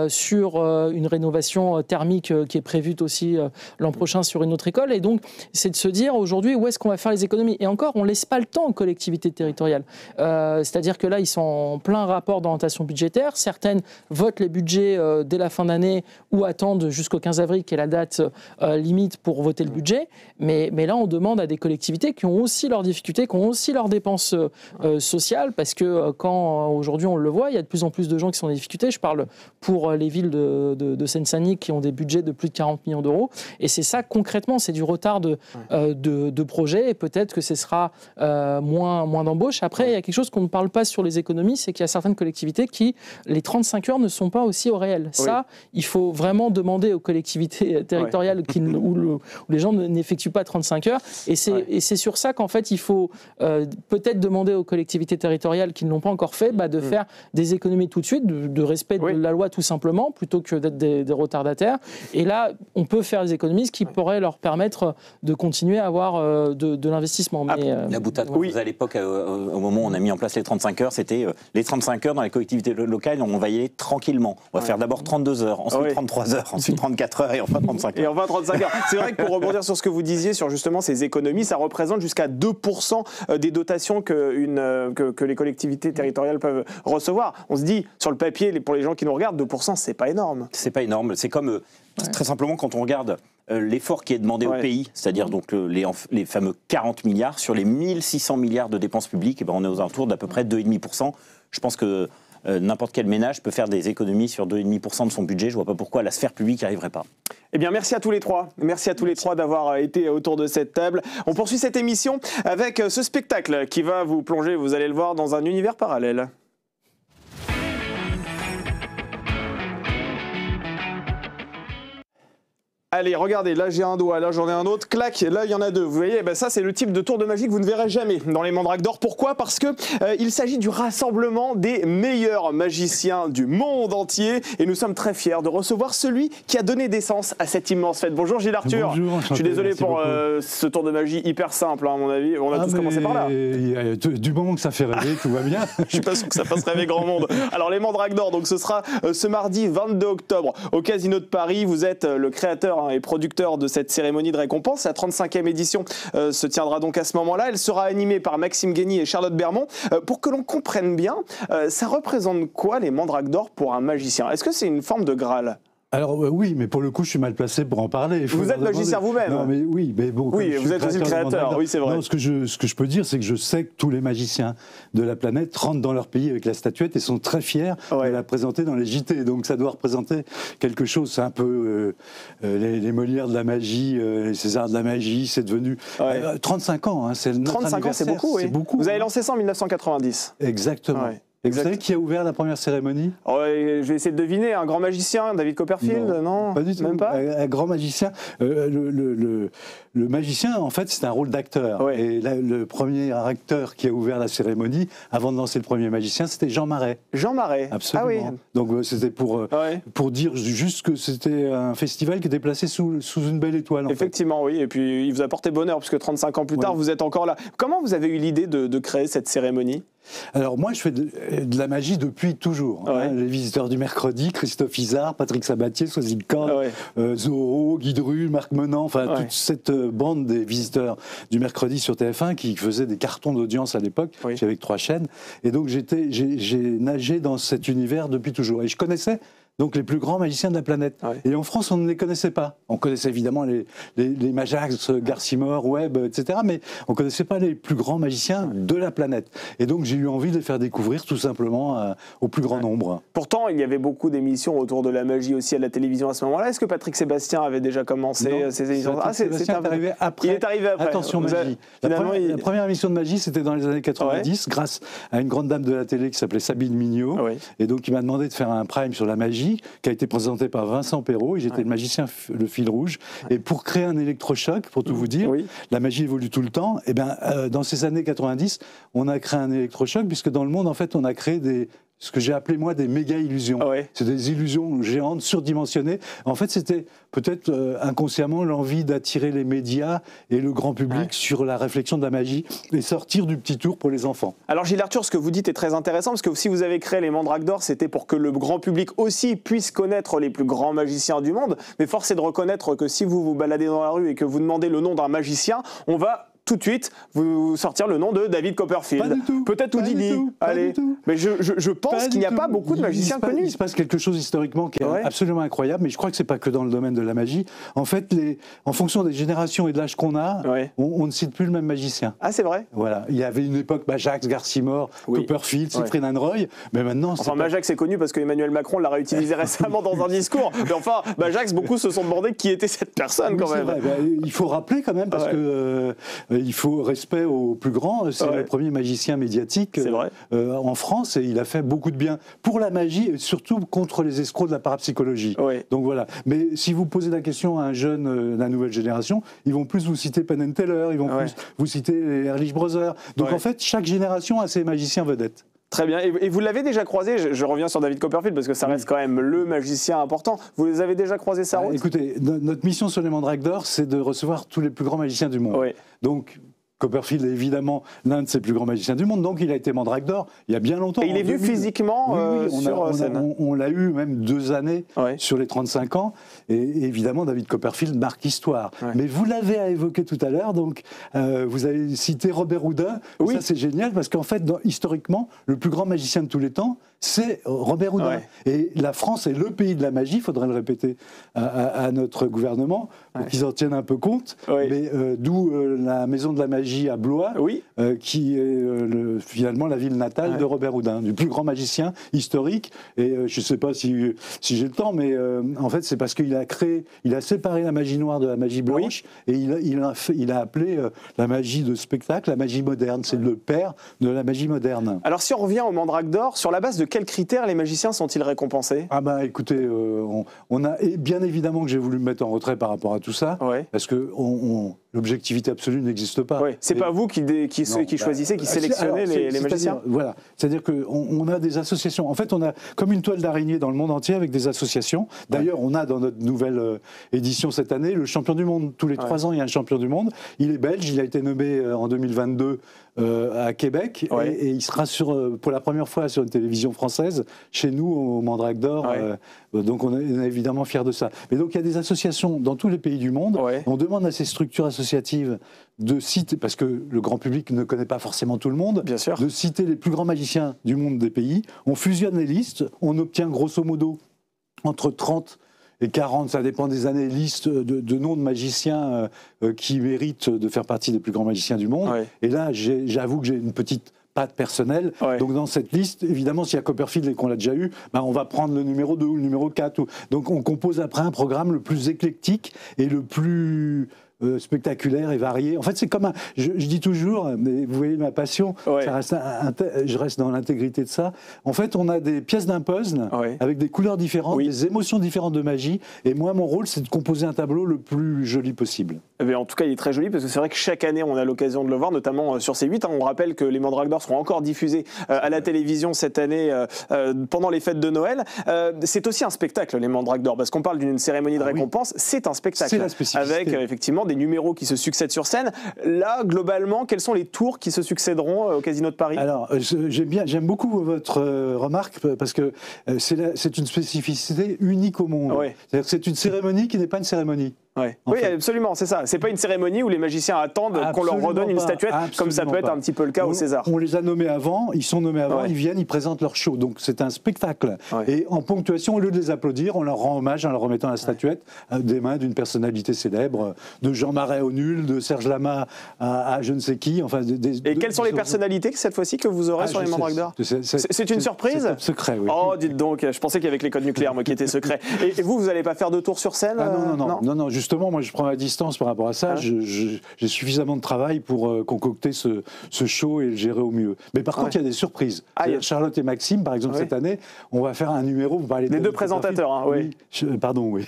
sur une rénovation thermique qui est prévue aussi l'an prochain sur une autre école. Et donc, c'est de se dire aujourd'hui où est-ce qu'on va faire les économies. Et encore, on ne laisse pas le temps aux collectivités territoriales. C'est-à-dire que là, ils sont en plein rapport d'orientation budgétaire. Certaines votent les budgets dès la fin d'année ou attendent jusqu'au 15 avril, qui est la date limite pour voter le budget. Mais là, on demande à des collectivités qui ont aussi leurs difficultés, qui ont aussi leurs dépenses sociales, parce que quand aujourd'hui on le voit, il y a de plus en plus de gens qui sont en difficulté. Je parle pour les villes de Seine-Saint-Denis qui ont des budgets de plus de 40 millions d'euros. Et c'est ça concrètement, c'est du retard de projets, et peut-être que ce sera moins d'embauches. Après, il y a quelque chose qu'on ne parle pas sur les économies, c'est qu'il y a certaines collectivités qui, les 35 heures ne sont pas aussi au réel. Ça, il faut vraiment demander aux collectivités territoriales où les gens n'effectuent pas 35 heures. Et c'est sur ça qu'en fait, il faut peut-être demander aux collectivités territoriales qui ne l'ont pas encore fait, de faire des économies tout de suite, de respect de la loi tout simplement, plutôt que d'être des retardataires. Et là, on peut faire des économies, ce qui pourrait leur permettre de continuer à avoir de l'investissement. La boutade qu'on faisait à l'époque, au moment où on a mis en place les 35 heures, c'était les 35 heures dans les collectivités locales, on va y aller tranquillement. On va faire d'abord 32 heures, ensuite 33 heures, ensuite 34 heures et enfin 35 heures. Et enfin 35 heures. C'est vrai que pour rebondir sur ce que vous disiez sur justement ces économies, ça représente jusqu'à 2% des dotations que les collectivités territoriales peuvent recevoir. On se dit, sur le papier, pour les gens qui nous regardent, 2%, c'est pas énorme. C'est pas énorme. C'est comme, très simplement, quand on regarde l'effort qui est demandé au pays, c'est-à-dire donc les fameux 40 milliards, sur les 1600 milliards de dépenses publiques, on est aux alentours d'à peu près 2,5%. Je pense que n'importe quel ménage peut faire des économies sur 2,5% de son budget. Je ne vois pas pourquoi la sphère publique n'y arriverait pas. Eh bien, merci à tous les trois. Merci à tous les trois d'avoir été autour de cette table. On poursuit cette émission avec ce spectacle qui va vous plonger, vous allez le voir, dans un univers parallèle. Allez, regardez, là j'ai un doigt, là j'en ai un autre, clac, là il y en a deux. Vous voyez, ça c'est le type de tour de magie que vous ne verrez jamais dans les Mandrakes d'Or. Pourquoi ? Parce que il s'agit du rassemblement des meilleurs magiciens du monde entier. Et nous sommes très fiers de recevoir celui qui a donné naissance à cette immense fête. Bonjour Gilles Arthur. Bonjour, je suis désolé pour ce tour de magie hyper simple, à mon avis. On a tous commencé par là. Du moment que ça fait rêver, tout va bien. Je suis pas sûr que ça fasse rêver grand monde. Alors les Mandrakes d'Or, donc ce sera ce mardi 22 octobre au Casino de Paris. Vous êtes le créateur et producteur de cette cérémonie de récompense. La 35e édition se tiendra donc à ce moment-là. Elle sera animée par Maxime Guény et Charlotte Bermond. Pour que l'on comprenne bien, ça représente quoi les Mandrakes d'Or pour un magicien ? Est-ce que c'est une forme de Graal ? Alors oui, mais pour le coup, je suis mal placé pour en parler. Vous êtes magicien vous-même. Non, mais oui, mais bon. Oui, vous êtes aussi le créateur. Oui, c'est vrai. Non, ce que je peux dire, c'est que je sais que tous les magiciens de la planète rentrent dans leur pays avec la statuette et sont très fiers de la présenter dans les JT. Donc ça doit représenter quelque chose. C'est un peu les Molières de la magie, les Césars de la magie. C'est devenu 35 ans. C'est notre 35 ans, c'est beaucoup. Oui. Beaucoup. Vous avez lancé ça en 1990. Exactement. Ouais. Et vous savez qui a ouvert la première cérémonie ? Je vais essayer de deviner. Un grand magicien, David Copperfield ? Non, pas du tout. Même pas. Un grand magicien. Le magicien, en fait, c'est un rôle d'acteur. Ouais. Et le premier acteur qui a ouvert la cérémonie, avant de lancer le premier magicien, c'était Jean Marais. Jean Marais. Absolument. Ah oui. Donc c'était pour dire juste que c'était un festival qui était placé sous une belle étoile. Effectivement, oui. Et puis il vous a porté bonheur, puisque 35 ans plus tard, vous êtes encore là. Comment vous avez eu l'idée de créer cette cérémonie ? Alors moi, je fais de la magie depuis toujours. Les visiteurs du mercredi, Christophe Izard, Patrick Sabatier, Soisy Corne, Zorro, Guy Dru, Marc Menant, toute cette bande des visiteurs du mercredi sur TF1 qui faisaient des cartons d'audience à l'époque, avec 3 chaînes. Et donc j'ai nagé dans cet univers depuis toujours. Et je connaissais donc les plus grands magiciens de la planète. Et en France, on ne les connaissait pas. On connaissait évidemment les Majax, Garcimore, Webb, etc. Mais on ne connaissait pas les plus grands magiciens de la planète. Et donc j'ai eu envie de les faire découvrir tout simplement au plus grand nombre. Pourtant, il y avait beaucoup d'émissions autour de la magie aussi à la télévision à ce moment-là. Est-ce que Patrick Sébastien avait déjà commencé ces émissions ? Sébastien est arrivé après. Il est arrivé après. Attention, magie. La première émission de magie, c'était dans les années 90, grâce à une grande dame de la télé qui s'appelait Sabine Mignot. Et donc il m'a demandé de faire un prime sur la magie, qui a été présenté par Vincent Perrault, et j'étais le magicien, le fil rouge. Et pour créer un électrochoc, pour tout vous dire, la magie évolue tout le temps, et dans ces années 90, on a créé un électrochoc, puisque dans le monde, en fait, on a créé des ce que j'ai appelé moi des méga-illusions. C'est des illusions géantes, surdimensionnées. En fait, c'était peut-être inconsciemment l'envie d'attirer les médias et le grand public sur la réflexion de la magie et sortir du petit tour pour les enfants. Alors Gilles Arthur, ce que vous dites est très intéressant parce que si vous avez créé les Mandrakes d'Or, c'était pour que le grand public aussi puisse connaître les plus grands magiciens du monde. Mais force est de reconnaître que si vous vous baladez dans la rue et que vous demandez le nom d'un magicien, on va tout de suite vous sortir le nom de David Copperfield. Pas du tout. Peut-être Houdini. Allez. Mais je pense qu'il n'y a pas beaucoup de magiciens connus. Il se passe quelque chose historiquement qui est absolument incroyable, mais je crois que c'est pas que dans le domaine de la magie. En fait, en fonction des générations et de l'âge qu'on a, on ne cite plus le même magicien. Ah, c'est vrai. Voilà. Il y avait une époque, Majax, Garcimore, Copperfield, Siegfried Roy, mais maintenant... Enfin, Majax est connu parce que Emmanuel Macron l'a réutilisé récemment dans un discours. Mais enfin, Majax, beaucoup se sont demandé qui était cette personne quand même. Vrai. Il faut rappeler quand même parce que... il faut respect au plus grand. C'est le premier magicien médiatique en France et il a fait beaucoup de bien pour la magie et surtout contre les escrocs de la parapsychologie. Donc voilà. Mais si vous posez la question à un jeune de la nouvelle génération, ils vont plus vous citer Penn and Teller, ils vont plus vous citer les Ehrlich Brothers. Donc en fait, chaque génération a ses magiciens vedettes. Très bien. Et vous l'avez déjà croisé, je reviens sur David Copperfield parce que ça reste quand même le magicien important. Vous les avez déjà croisés sa route ? Écoutez, notre mission sur les Mandrakes d'Or, c'est de recevoir tous les plus grands magiciens du monde. Donc, Copperfield est évidemment l'un de ses plus grands magiciens du monde, donc il a été Mandrake d'Or il y a bien longtemps. Et il est vu physiquement sur scène. On l'a eu même 2 années sur les 35 ans, et évidemment David Copperfield marque l'histoire. Mais vous l'avez évoqué tout à l'heure, donc vous avez cité Robert Houdin, ça c'est génial parce qu'en fait, historiquement, le plus grand magicien de tous les temps, c'est Robert Houdin. Et la France est le pays de la magie, il faudrait le répéter à notre gouvernement, pour qu'ils en tiennent un peu compte, mais d'où la maison de la magie à Blois, qui est finalement la ville natale de Robert Houdin, du plus grand magicien historique. Et je ne sais pas si j'ai le temps, mais en fait, c'est parce qu'il a séparé la magie noire de la magie blanche, et il a appelé la magie de spectacle la magie moderne. C'est le père de la magie moderne. Alors, si on revient aux Mandrakes d'Or, sur la base de quels critères les magiciens sont-ils récompensés ? Ah bah écoutez, on a bien évidemment que j'ai voulu me mettre en retrait par rapport à tout ça, parce que l'objectivité absolue n'existe pas. C'est pas vous qui choisissez, qui sélectionnez les magiciens. Voilà, c'est-à-dire qu'on a des associations. En fait, on a comme une toile d'araignée dans le monde entier avec des associations. D'ailleurs, on a dans notre nouvelle édition cette année le champion du monde. Tous les 3 ans, il y a un champion du monde. Il est belge, il a été nommé en 2022 à Québec, et il sera pour la première fois sur une télévision française, chez nous, au Mandrakes d'Or. Donc on est évidemment fiers de ça. Mais donc il y a des associations dans tous les pays du monde. On demande à ces structures associatives de citer, parce que le grand public ne connaît pas forcément tout le monde, de citer les plus grands magiciens du monde des pays. On fusionne les listes, on obtient grosso modo entre 30 et 40, ça dépend des années, listes de noms de magiciens qui méritent de faire partie des plus grands magiciens du monde. Et là, j'avoue que j'ai une petite patte personnelle. Donc dans cette liste, évidemment, s'il y a Copperfield et qu'on l'a déjà eu, on va prendre le numéro 2 ou le numéro 4. Donc on compose après un programme le plus éclectique et le plus spectaculaire et varié. En fait, c'est comme je dis toujours, mais vous voyez ma passion, ça reste je reste dans l'intégrité de ça. En fait, on a des pièces d'un puzzle avec des couleurs différentes, des émotions différentes de magie. Et moi, mon rôle, c'est de composer un tableau le plus joli possible. En tout cas, il est très joli parce que c'est vrai que chaque année, on a l'occasion de le voir, notamment sur C8. On rappelle que les Mandrakes d'Or seront encore diffusés à la télévision cette année pendant les fêtes de Noël. C'est aussi un spectacle, les Mandrakes d'Or, parce qu'on parle d'une cérémonie de récompense. C'est un spectacle. C'est la spécificité. Avec effectivement des numéros qui se succèdent sur scène. Là, globalement, quels sont les tours qui se succéderont au Casino de Paris ? Alors, j'aime beaucoup votre remarque parce que c'est une spécificité unique au monde. C'est-à-dire que c'est une cérémonie qui n'est pas une cérémonie. Oui, absolument, c'est ça. C'est pas une cérémonie où les magiciens attendent qu'on leur redonne une statuette, comme ça peut être un petit peu le cas au César. On les a nommés avant, ils sont nommés avant, ils viennent, ils présentent leur show. Donc c'est un spectacle. Et en ponctuation, au lieu de les applaudir, on leur rend hommage en leur remettant la statuette des mains d'une personnalité célèbre, de Jean Marais au nul, de Serge Lama à je ne sais qui. Enfin, et quelles sont les personnalités cette fois-ci que vous aurez sur les Mandrakes d'Or ? C'est une surprise ? C'est secret, oui. Oh, dites donc, je pensais qu'il y avait les codes nucléaires, moi, qui étaient secrets. Et vous n'allez pas faire de tour sur scène ? Non, justement, moi je prends ma distance par rapport à ça. J'ai suffisamment de travail pour concocter ce show et le gérer au mieux. Mais par contre, il y a des surprises. Charlotte et Maxime, par exemple, cette année, on va faire un numéro. Vous parlez les deux présentateurs, hein, oui. Pardon, oui.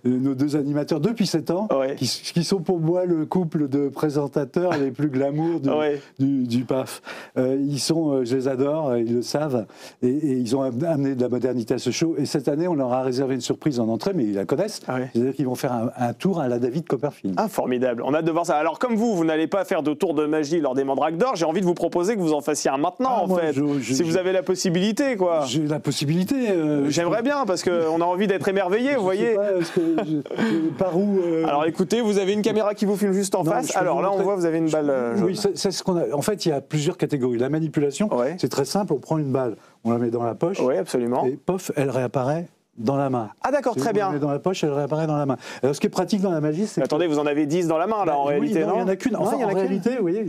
Nos deux animateurs depuis 7 ans, qui sont pour moi le couple de présentateurs les plus glamour du PAF. Je les adore, ils le savent, et ils ont amené de la modernité à ce show. Et cette année, on leur a réservé une surprise en entrée, mais ils la connaissent. C'est-à-dire qu'ils vont faire un tour à la David Copperfield. Ah, formidable. On a hâte de voir ça. Alors, comme vous n'allez pas faire de tour de magie lors des Mandrakes d'Or, j'ai envie de vous proposer que vous en fassiez un maintenant, si vous avez la possibilité, quoi. J'ai la possibilité. J'aimerais bien, parce qu'on a envie d'être émerveillé, vous voyez. Par où Alors, écoutez, vous avez une caméra qui vous filme juste en face. Alors là, on voit, vous avez une balle jaune. Oui, c'est ce qu'on a. En fait, il y a plusieurs catégories. La manipulation, c'est très simple. On prend une balle, on la met dans la poche. Oui, absolument. Et pof, elle réapparaît dans la main. Ah d'accord, très bien. On la met dans la poche, elle réapparaît dans la main. Alors ce qui est pratique dans la magie, c'est... Attendez, vous en avez 10 dans la main, là, en réalité, non ? Il n'y en a qu'une. Enfin, en réalité, vous voyez,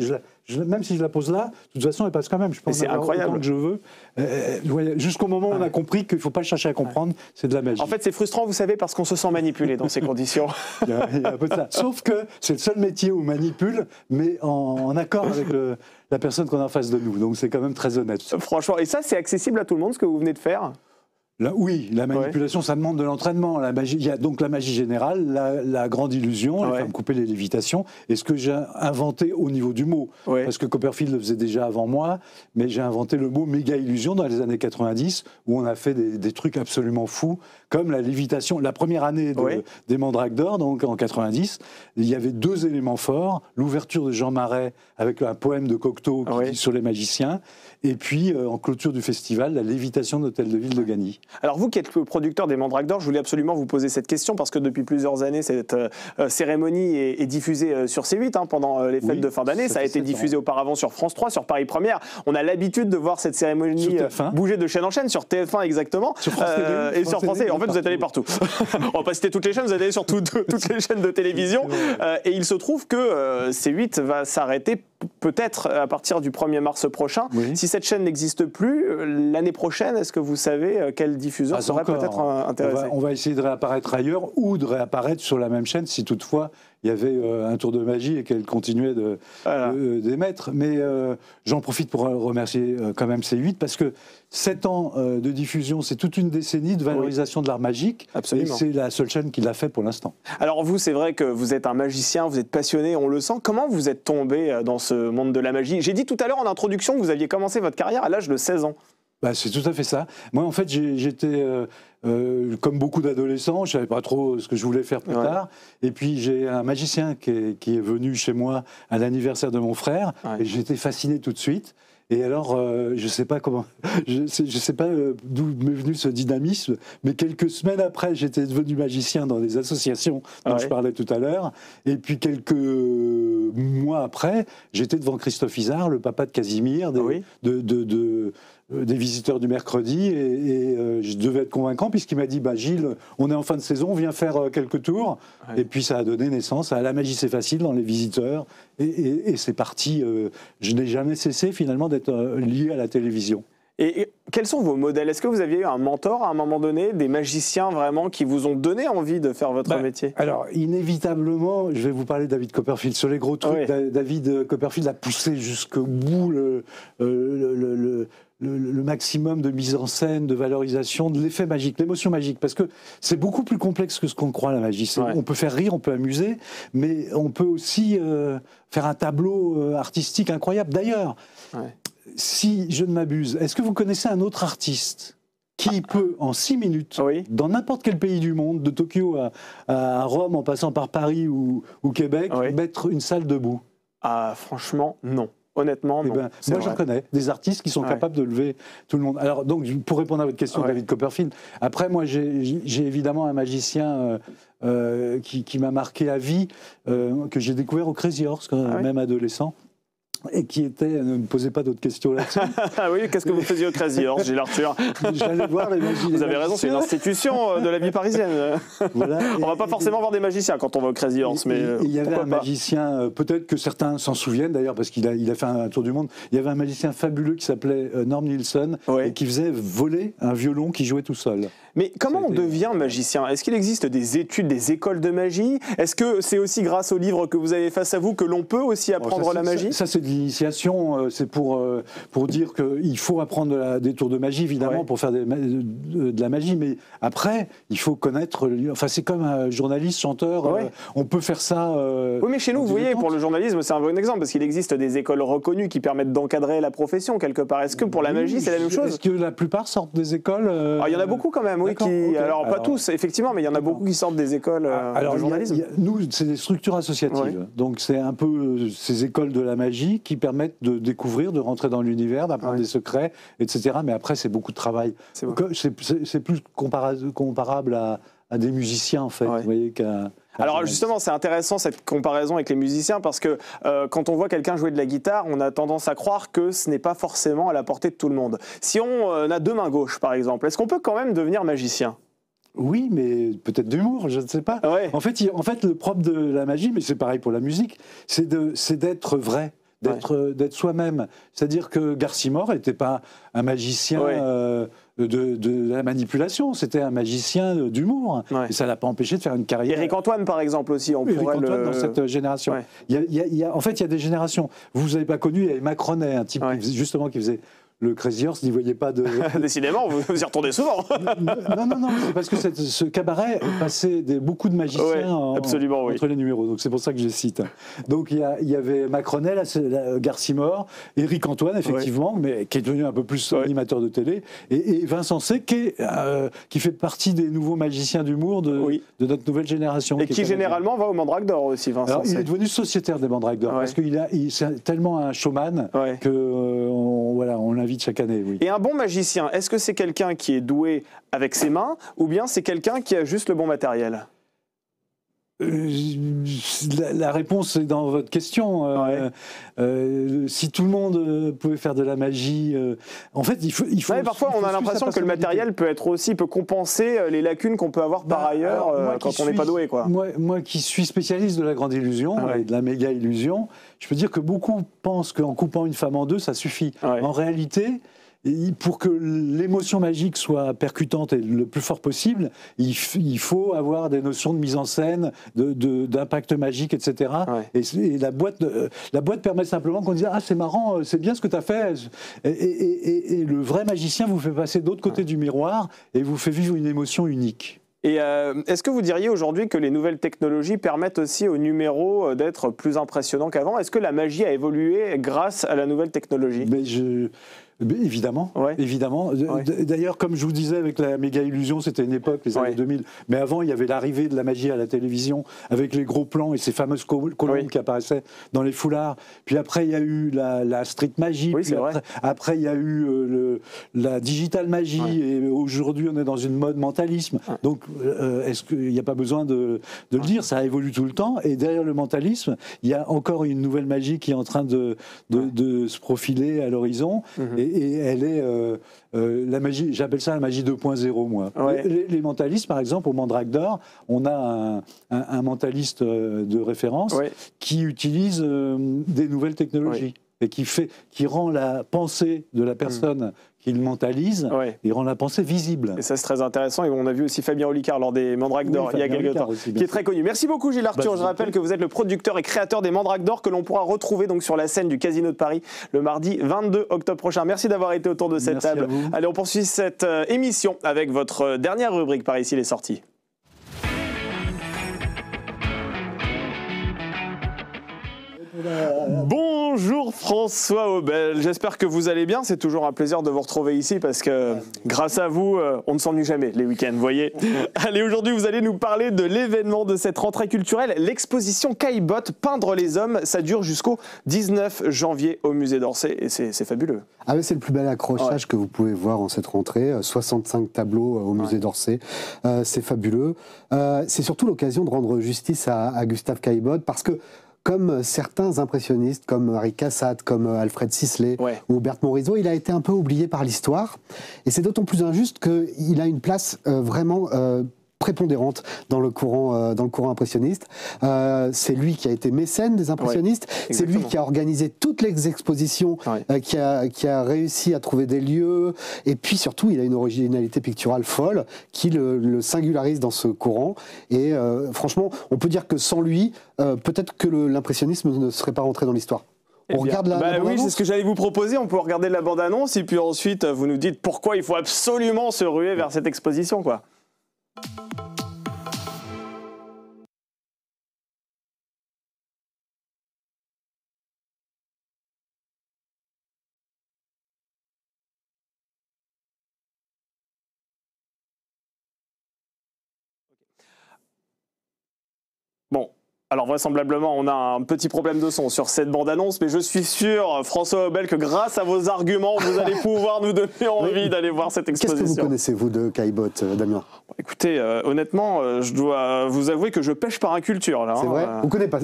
même si je la pose là, de toute façon, elle passe quand même. Je pense autant que je veux. Jusqu'au moment où on a compris qu'il ne faut pas chercher à comprendre, c'est de la magie. En fait, c'est frustrant, vous savez, parce qu'on se sent manipulé dans ces conditions. Il y a un peu de ça. Sauf que c'est le seul métier où on manipule, mais en accord avec la personne qu'on a en face de nous. Donc c'est quand même très honnête. Franchement, et ça, c'est accessible à tout le monde, ce que vous venez de faire ? Oui, la manipulation, ça demande de l'entraînement. Il y a donc la magie générale, la grande illusion, les femmes coupées, les lévitations, et ce que j'ai inventé au niveau du mot. Parce que Copperfield le faisait déjà avant moi, mais j'ai inventé le mot méga illusion dans les années 90, où on a fait des trucs absolument fous, comme la lévitation. La première année des Mandrakes d'Or, donc en 90, il y avait 2 éléments forts, l'ouverture de Jean Marais avec un poème de Cocteau sur les magiciens, et puis en clôture du festival, la lévitation de l'Hôtel de Ville de Gagny. Alors vous qui êtes le producteur des Mandrakes d'Or, je voulais absolument vous poser cette question parce que depuis plusieurs années, cette cérémonie est diffusée sur C8 pendant les fêtes de fin d'année. Ça a été diffusé auparavant sur France 3, sur Paris Première. On a l'habitude de voir cette cérémonie bouger de chaîne en chaîne, sur TF1 exactement, sur France TV, et sur France TV. En fait, vous êtes allé partout. On va pas citer toutes les chaînes, vous êtes allé sur toutes les chaînes de télévision. Et il se trouve que C8 va s'arrêter peut-être à partir du 1er mars prochain. Si cette chaîne n'existe plus, l'année prochaine, est-ce que vous savez quel diffuseur serait peut-être intéressé ? On va essayer de réapparaître ailleurs ou de réapparaître sur la même chaîne si toutefois il y avait un tour de magie et qu'elle continuait d'émettre. Mais j'en profite pour remercier quand même C8 parce que 7 ans de diffusion, c'est toute une décennie de valorisation de l'art magique. Absolument. Et c'est la seule chaîne qui l'a fait pour l'instant. Alors vous, c'est vrai que vous êtes un magicien, vous êtes passionné, on le sent. Comment vous êtes tombé dans ce monde de la magie ? J'ai dit tout à l'heure en introduction que vous aviez commencé votre carrière à l'âge de 16 ans. C'est tout à fait ça. Moi, en fait, j'étais comme beaucoup d'adolescents, je ne savais pas trop ce que je voulais faire plus tard. Et puis, j'ai un magicien qui est venu chez moi à l'anniversaire de mon frère. Et j'étais fasciné tout de suite. Et alors, je ne sais pas comment, je sais pas d'où m'est venu ce dynamisme, mais quelques semaines après, j'étais devenu magicien dans des associations dont je parlais tout à l'heure. Et puis quelques mois après, j'étais devant Christophe Izard, le papa de Casimir, des visiteurs du mercredi, et je devais être convaincant puisqu'il m'a dit Gilles, on est en fin de saison, viens faire quelques tours. Et puis ça a donné naissance à La Magie c'est facile dans les visiteurs, et c'est parti. Je n'ai jamais cessé finalement d'être lié à la télévision. Et quels sont vos modèles ? Est-ce que vous aviez eu un mentor à un moment donné, des magiciens vraiment qui vous ont donné envie de faire votre métier ? Alors, inévitablement, je vais vous parler de David Copperfield. Sur les gros trucs, David Copperfield a poussé jusqu'au bout le maximum de mise en scène, de valorisation, de l'effet magique, l'émotion magique. Parce que c'est beaucoup plus complexe que ce qu'on croit, la magie. On peut faire rire, on peut amuser, mais on peut aussi faire un tableau artistique incroyable. D'ailleurs, si je ne m'abuse, est-ce que vous connaissez un autre artiste qui peut, en 6 minutes, dans n'importe quel pays du monde, de Tokyo à Rome, en passant par Paris ou Québec, mettre une salle debout ? Ah, franchement, non. Honnêtement, non. Moi, j'en connais des artistes qui sont capables de lever tout le monde. Alors, donc, pour répondre à votre question, David Copperfield, après, moi, j'ai évidemment un magicien qui m'a marqué à vie, que j'ai découvert au Crazy Horse, même adolescent. et qui était, ne me posez pas d'autres questions là-dessus. Ah oui, qu'est-ce que vous faisiez au Crazy Horse, Gilles Arthur? J'allais voir les magiciens. Vous avez raison, c'est une institution de la vie parisienne. Voilà. On va pas forcément voir des magiciens quand on va au Crazy Horse, mais il y avait un magicien, peut-être que certains s'en souviennent d'ailleurs, parce qu'il a fait un tour du monde, il y avait un magicien fabuleux qui s'appelait Norm Nielsen, et qui faisait voler un violon qui jouait tout seul. Mais comment on devient magicien? Est-ce qu'il existe des études, des écoles de magie? Est-ce que c'est aussi grâce au livre que vous avez face à vous que l'on peut aussi apprendre la magie? Ça c'est de l'initiation, c'est pour dire qu'il faut apprendre des tours de magie, évidemment, pour faire de la magie, mais après, il faut connaître... Enfin, c'est comme un journaliste, chanteur, on peut faire ça... oui, mais chez nous, vous voyez, pour le journalisme, c'est un bon exemple, parce qu'il existe des écoles reconnues qui permettent d'encadrer la profession, quelque part. Est-ce que pour la magie, c'est la même chose? Est-ce que la plupart sortent des écoles Il y en a beaucoup quand même, oui. Alors, pas tous, effectivement, mais il y en a beaucoup qui sortent des écoles de journalisme. Nous, c'est des structures associatives. Donc, c'est un peu ces écoles de la magie qui permettent de découvrir, de rentrer dans l'univers, d'apprendre des secrets, etc. Mais après, c'est beaucoup de travail. C'est plus comparable à des musiciens, en fait. Vous voyez, alors justement, c'est intéressant cette comparaison avec les musiciens parce que quand on voit quelqu'un jouer de la guitare, on a tendance à croire que ce n'est pas forcément à la portée de tout le monde. Si on a deux mains gauches, par exemple, est-ce qu'on peut quand même devenir magicien? Oui, mais peut-être d'humour, je ne sais pas. En fait, le propre de la magie, mais c'est pareil pour la musique, c'est d'être vrai. D'être soi-même. C'est-à-dire que Garcimore n'était pas un magicien de la manipulation, c'était un magicien d'humour. Et ça ne l'a pas empêché de faire une carrière. Éric Antoine, par exemple, aussi. Éric Antoine, dans cette génération. En fait, il y a des générations. Vous n'avez pas connu, il y avait Macronet, un type justement qui faisait... Le Crazy Horse n'y voyait pas de... Décidément, vous y retournez souvent. non, c'est parce que ce cabaret passait beaucoup de magiciens entre les numéros. Donc c'est pour ça que je cite. Donc il y avait Macronet, Garcimore, Éric Antoine, effectivement, mais qui est devenu un peu plus animateur de télé, et Vincent C, qui fait partie des nouveaux magiciens d'humour de notre nouvelle génération. Et qui généralement va au Mandrake d'Or aussi, Vincent. Alors, il est devenu sociétaire des Mandrake d'Or, parce c'est tellement un showman qu'on l'invite chaque année, Et un bon magicien, est-ce que c'est quelqu'un qui est doué avec ses mains ou bien c'est quelqu'un qui a juste le bon matériel? La réponse est dans votre question. Si tout le monde pouvait faire de la magie, en fait, il faut. Parfois, on a l'impression que le matériel peut compenser les lacunes qu'on peut avoir par ailleurs quand on n'est pas doué, quoi. Moi, qui suis spécialiste de la grande illusion et de la méga illusion, je peux dire que beaucoup pensent qu'en coupant une femme en deux, ça suffit. En réalité, pour que l'émotion magique soit percutante et le plus fort possible, il faut avoir des notions de mise en scène, d'impact magique, etc. Et la boîte permet simplement qu'on dise « Ah, c'est marrant, c'est bien ce que tu as fait ». Et le vrai magicien vous fait passer de l'autre côté du miroir et vous fait vivre une émotion unique. Et est-ce que vous diriez aujourd'hui que les nouvelles technologies permettent aussi aux numéros d'être plus impressionnants qu'avant? Est-ce que la magie a évolué grâce à la nouvelle technologie? Évidemment, évidemment. D'ailleurs, comme je vous disais, avec la méga illusion, c'était une époque, les années 2000. Mais avant, il y avait l'arrivée de la magie à la télévision, avec les gros plans et ces fameuses colombes qui apparaissaient dans les foulards. Puis après, il y a eu la street magie. Après, il y a eu la digital magie. Et aujourd'hui, on est dans une mode mentalisme. Donc, est-ce qu'il n'y a pas besoin de le dire? Ça évolue tout le temps. Et derrière le mentalisme, il y a encore une nouvelle magie qui est en train de se profiler à l'horizon. Et elle est la magie, j'appelle ça la magie 2.0, moi. Les mentalistes, par exemple, au Mandrake d'Or, on a un mentaliste de référence qui utilise des nouvelles technologies et qui rend la pensée de la personne qu'il mentalise, il rend la pensée visible. Et ça, c'est très intéressant. Et on a vu aussi Fabien Olicard lors des Mandrake d'Or il y a quelques temps, qui est très connu. Merci beaucoup, Gilles Arthur. Je rappelle que vous êtes le producteur et créateur des Mandrake d'Or que l'on pourra retrouver donc sur la scène du Casino de Paris le mardi 22 octobre prochain. Merci d'avoir été autour de cette table. Allez, on poursuit cette émission avec votre dernière rubrique par ici, les sorties. Bonjour François Aubel, j'espère que vous allez bien, c'est toujours un plaisir de vous retrouver ici parce que grâce à vous, on ne s'ennuie jamais les week-ends, vous voyez. Allez, aujourd'hui vous allez nous parler de l'événement de cette rentrée culturelle, l'exposition Caillebotte, Peindre les hommes, ça dure jusqu'au 19 janvier au musée d'Orsay et c'est fabuleux. Ah oui, c'est le plus bel accrochage que vous pouvez voir en cette rentrée, 65 tableaux au musée d'Orsay, c'est fabuleux. C'est surtout l'occasion de rendre justice à Gustave Caillebotte parce que comme certains impressionnistes, comme Henri Cassatt, comme Alfred Sisley ou Berthe Morisot, il a été un peu oublié par l'histoire. Et c'est d'autant plus injuste qu'il a une place vraiment prépondérante dans le courant impressionniste. C'est lui qui a été mécène des impressionnistes. C'est lui qui a organisé toutes les expositions, qui a réussi à trouver des lieux. Et puis surtout, il a une originalité picturale folle qui le singularise dans ce courant. Et franchement, on peut dire que sans lui, peut-être que l'impressionnisme ne serait pas rentré dans l'histoire. On regarde la bande-annonce. Oui, c'est ce que j'allais vous proposer. On peut regarder la bande-annonce et puis ensuite vous nous dites pourquoi il faut absolument se ruer vers cette exposition, quoi. Bon, alors vraisemblablement, on a un petit problème de son sur cette bande-annonce, mais je suis sûr, François Obel, que grâce à vos arguments, vous allez pouvoir nous donner envie d'aller voir cette exposition. Qu'est-ce que vous connaissez, vous, de Caillebotte, Damien? Écoutez, honnêtement, je dois vous avouer que je pêche par inculture. C'est vrai.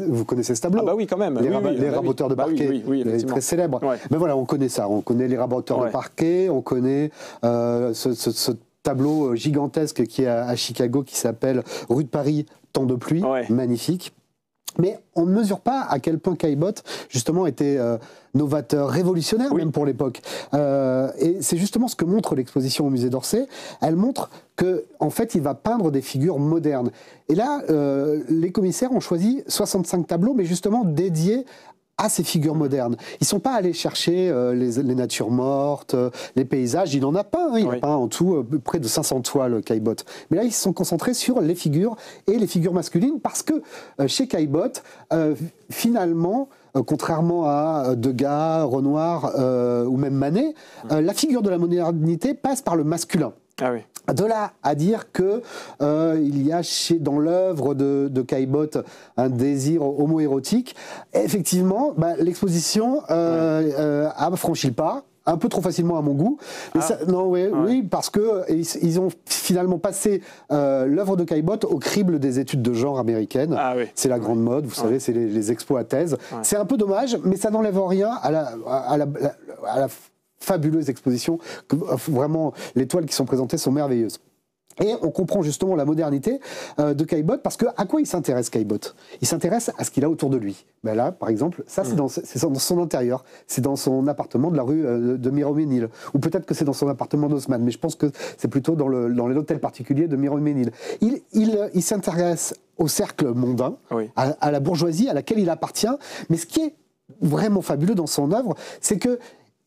Vous connaissez ce tableau? Ah bah oui, quand même. Les raboteurs de parquet, très célèbres. Mais voilà, on connaît ça. On connaît les raboteurs de parquet, on connaît ce tableau gigantesque qui est à Chicago, qui s'appelle Rue de Paris, Temps de pluie, magnifique. Mais on ne mesure pas à quel point Caillebotte, justement, était novateur, révolutionnaire même pour l'époque. Et c'est justement ce que montre l'exposition au musée d'Orsay. Elle montre qu'en fait, il va peindre des figures modernes. Et là, les commissaires ont choisi 65 tableaux, mais justement dédiés à ces figures modernes. Ils ne sont pas allés chercher les natures mortes, les paysages. Il en a peint, il a peint en tout près de 500 toiles, Caillebotte. Mais là, ils se sont concentrés sur les figures et les figures masculines parce que chez Caillebotte, finalement, contrairement à Degas, Renoir ou même Manet, la figure de la modernité passe par le masculin. Ah oui. De là à dire que il y a dans l'œuvre de Caillebotte un désir homo-érotique, effectivement, l'exposition a franchi le pas. Un peu trop facilement à mon goût. Mais oui, parce que ils ont finalement passé l'œuvre de Caillebotte au crible des études de genre américaines. C'est la grande mode, vous savez, c'est les expos à thèse. C'est un peu dommage, mais ça n'enlève rien à la fabuleuse exposition. Vraiment, les toiles qui sont présentées sont merveilleuses. Et on comprend justement la modernité de Caillebotte, parce que à quoi il s'intéresse, Caillebotte? Il s'intéresse à ce qu'il a autour de lui. Ben là, par exemple, ça c'est dans son intérieur, c'est dans son appartement de la rue de Miromesnil, ou peut-être que c'est dans son appartement d'Haussmann, mais je pense que c'est plutôt dans l'hôtel particulier de Miromesnil. Il s'intéresse au cercle mondain, à la bourgeoisie à laquelle il appartient, mais ce qui est vraiment fabuleux dans son œuvre, c'est que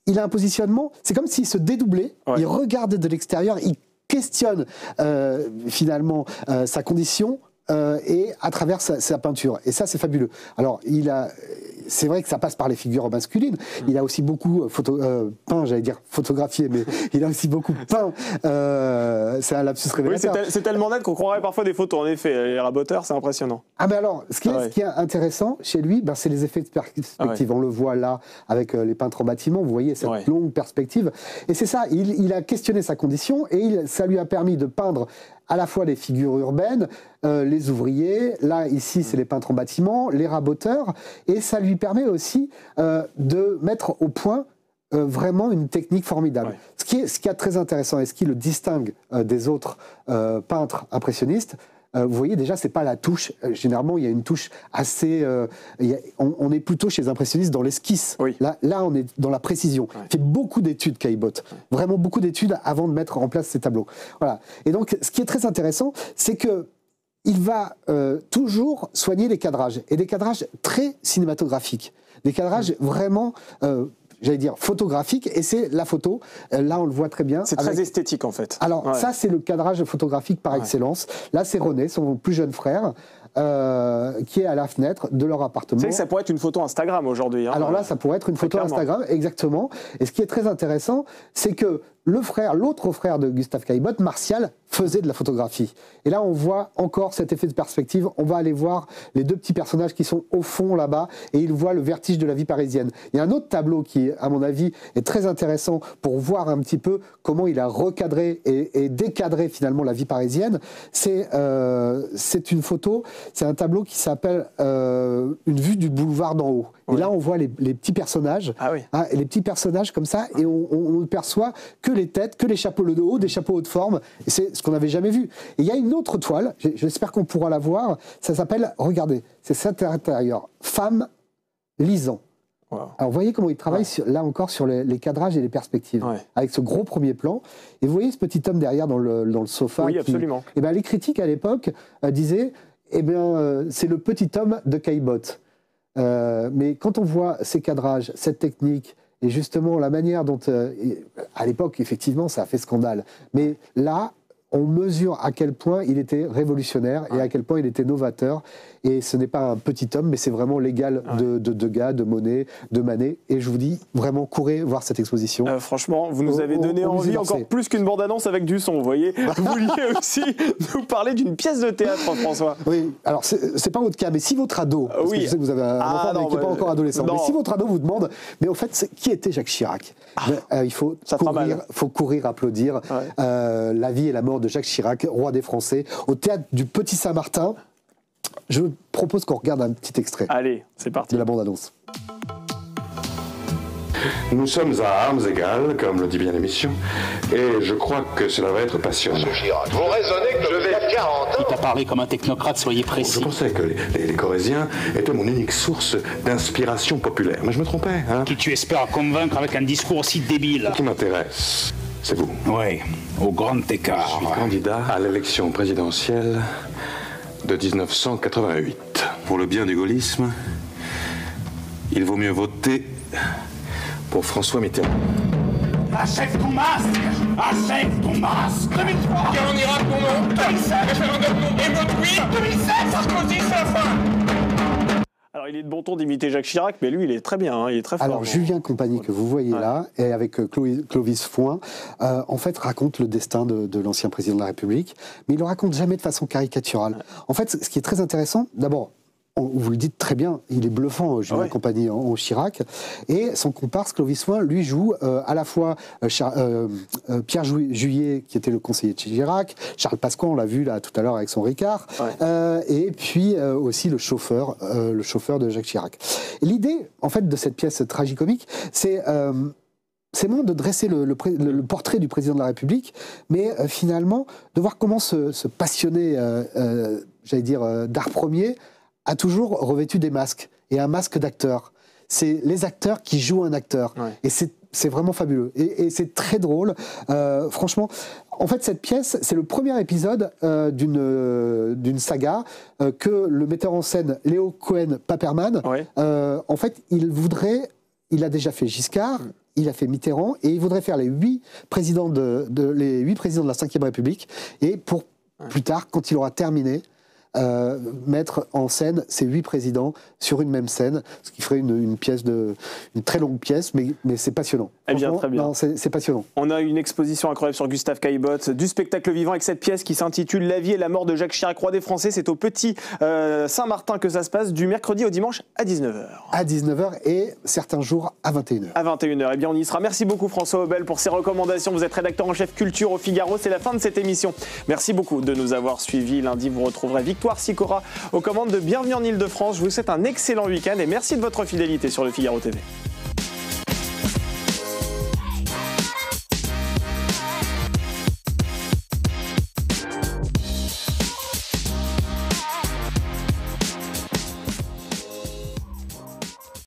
il a un positionnement, c'est comme s'il se dédoublait, il regarde de l'extérieur, il questionne finalement sa condition et à travers sa peinture. Et ça, c'est fabuleux. Alors, c'est vrai que ça passe par les figures masculines. Il a aussi beaucoup peint, j'allais dire photographié, mais il a aussi beaucoup peint. C'est un lapsus révélateur. Oui, c'est tellement net qu'on croirait parfois des photos. En effet, les raboteurs, c'est impressionnant. Ah ben alors, ce qui est intéressant chez lui, c'est les effets de perspective. On le voit là avec les peintres en bâtiment. Vous voyez cette longue perspective. Et c'est ça. Il a questionné sa condition et ça lui a permis de peindre à la fois les figures urbaines, les ouvriers, là, ici, c'est les peintres en bâtiment, les raboteurs, et ça lui permet aussi de mettre au point vraiment une technique formidable. Ce qui est très intéressant et ce qui le distingue des autres peintres impressionnistes, vous voyez déjà, c'est pas la touche. Généralement, il y a une touche assez. On est plutôt chez les impressionnistes dans l'esquisse. Là, on est dans la précision. Il fait beaucoup d'études, Caillebotte. Vraiment beaucoup d'études avant de mettre en place ces tableaux. Voilà. Et donc, ce qui est très intéressant, c'est que il va toujours soigner les cadrages et des cadrages très cinématographiques, des cadrages vraiment. J'allais dire photographique, et c'est la photo, là on le voit très bien. C'est très esthétique en fait. Alors ça c'est le cadrage photographique par excellence. Là c'est René, son plus jeune frère, qui est à la fenêtre de leur appartement. C'est vrai que ça pourrait être une photo Instagram aujourd'hui. Alors là ça pourrait être une photo Instagram, exactement. Et ce qui est très intéressant, c'est que l'autre frère de Gustave Caillebotte, Martial, faisait de la photographie. Et là, on voit encore cet effet de perspective. On va aller voir les deux petits personnages qui sont au fond là-bas et ils voient le vertige de la vie parisienne. Il y a un autre tableau qui, à mon avis, est très intéressant pour voir un petit peu comment il a recadré et décadré finalement la vie parisienne. C'est une photo, c'est un tableau qui s'appelle Une vue du boulevard d'en haut. Et là, on voit les petits personnages, les petits personnages comme ça, et on ne perçoit que les têtes, que les chapeaux de haut, des chapeaux haute forme. Et c'est ce qu'on n'avait jamais vu. Et il y a une autre toile, j'espère qu'on pourra la voir, ça s'appelle, regardez, c'est cet intérieur, Femme lisant. Wow. Alors, vous voyez comment il travaille là encore sur les cadrages et les perspectives, avec ce gros premier plan. Et vous voyez ce petit homme derrière dans le sofa. Oui, absolument. Et ben, les critiques à l'époque disaient, c'est le petit homme de Caillebotte. Mais quand on voit ces cadrages, cette technique, et justement la manière dont, à l'époque, effectivement, ça a fait scandale. Mais là, on mesure à quel point il était révolutionnaire et à quel point il était novateur. Et ce n'est pas un petit homme, mais c'est vraiment l'égal de Degas, de Monet, de Manet. Et je vous dis, vraiment, courez voir cette exposition. Franchement, vous nous avez donné envie, encore plus qu'une bande-annonce avec du son, vous voyez. Vous vouliez aussi nous parler d'une pièce de théâtre, François. Oui, alors c'est pas votre cas, mais si votre ado, parce que je sais que vous avez un enfant qui n'est pas encore adolescent, mais si votre ado vous demande, mais au fait, qui était Jacques Chirac, il faut courir applaudir la vie et la mort de Jacques Chirac, roi des Français, au théâtre du Petit Saint-Martin. Je propose qu'on regarde un petit extrait. Allez, c'est parti. De la bande-annonce. Nous sommes à armes égales, comme le dit bien l'émission, et je crois que cela va être passionnant. Monsieur Chirac, vous raisonnez que je vais à 40 ans. Il t'a parlé comme un technocrate, soyez précis. Je pensais que les Corésiens étaient mon unique source d'inspiration populaire, mais je me trompais. Hein. Qui tu espères convaincre avec un discours aussi débile? Ce qui m'intéresse, c'est vous. Oui, au grand écart. Je suis candidat à l'élection présidentielle de 1988. Pour le bien du gaullisme, il vaut mieux voter pour François Mitterrand. Achève ton masque! Achève ton masque! 2003! Quel en Irak pour moi? 2007! Référendum non! Et vote oui! 2007! Sarkozy, c'est la fin! Alors, il est de bon ton d'imiter Jacques Chirac, mais lui, il est très bien, hein, il est très fort. Alors, Julien Compagnie, que vous voyez là, et avec Clovis Foin, en fait, raconte le destin de l'ancien président de la République, mais il le raconte jamais de façon caricaturale. En fait, ce qui est très intéressant, d'abord, vous le dites très bien, il est bluffant, Julien Compagnie en Chirac, et son comparse Clovis Foin, lui, joue à la fois Pierre Juillet, qui était le conseiller de Chirac, Charles Pasqua, on l'a vu là tout à l'heure avec son Ricard, et puis aussi le chauffeur de Jacques Chirac. L'idée, en fait, de cette pièce tragicomique, c'est moins de dresser le portrait du président de la République, mais finalement de voir comment ce passionné, j'allais dire, d'art premier, a toujours revêtu des masques, et un masque d'acteur. C'est les acteurs qui jouent un acteur. Et c'est vraiment fabuleux. Et c'est très drôle. Franchement, en fait, cette pièce, c'est le premier épisode d'une saga que le metteur en scène Léo Cohen-Paperman, en fait, il a déjà fait Giscard, il a fait Mitterrand, et il voudrait faire les 8 présidents de la Ve République, et pour plus tard, quand il aura terminé, mettre en scène ces 8 présidents sur une même scène, ce qui ferait une très longue pièce, mais c'est passionnant. Eh bien, très bien. C'est passionnant. On a une exposition incroyable sur Gustave Caillebotte, du spectacle vivant avec cette pièce qui s'intitule La vie et la mort de Jacques Chirac, roi des Français. C'est au Petit Saint-Martin que ça se passe, du mercredi au dimanche à 19h. À 19h et certains jours à 21h. À 21h. Eh bien, on y sera. Merci beaucoup François Obel pour ces recommandations. Vous êtes rédacteur en chef culture au Figaro. C'est la fin de cette émission. Merci beaucoup de nous avoir suivis. Lundi, vous retrouverez Victoire Sicora aux commandes de Bienvenue en Ile-de-France. Je vous souhaite un excellent week-end et merci de votre fidélité sur le Figaro TV.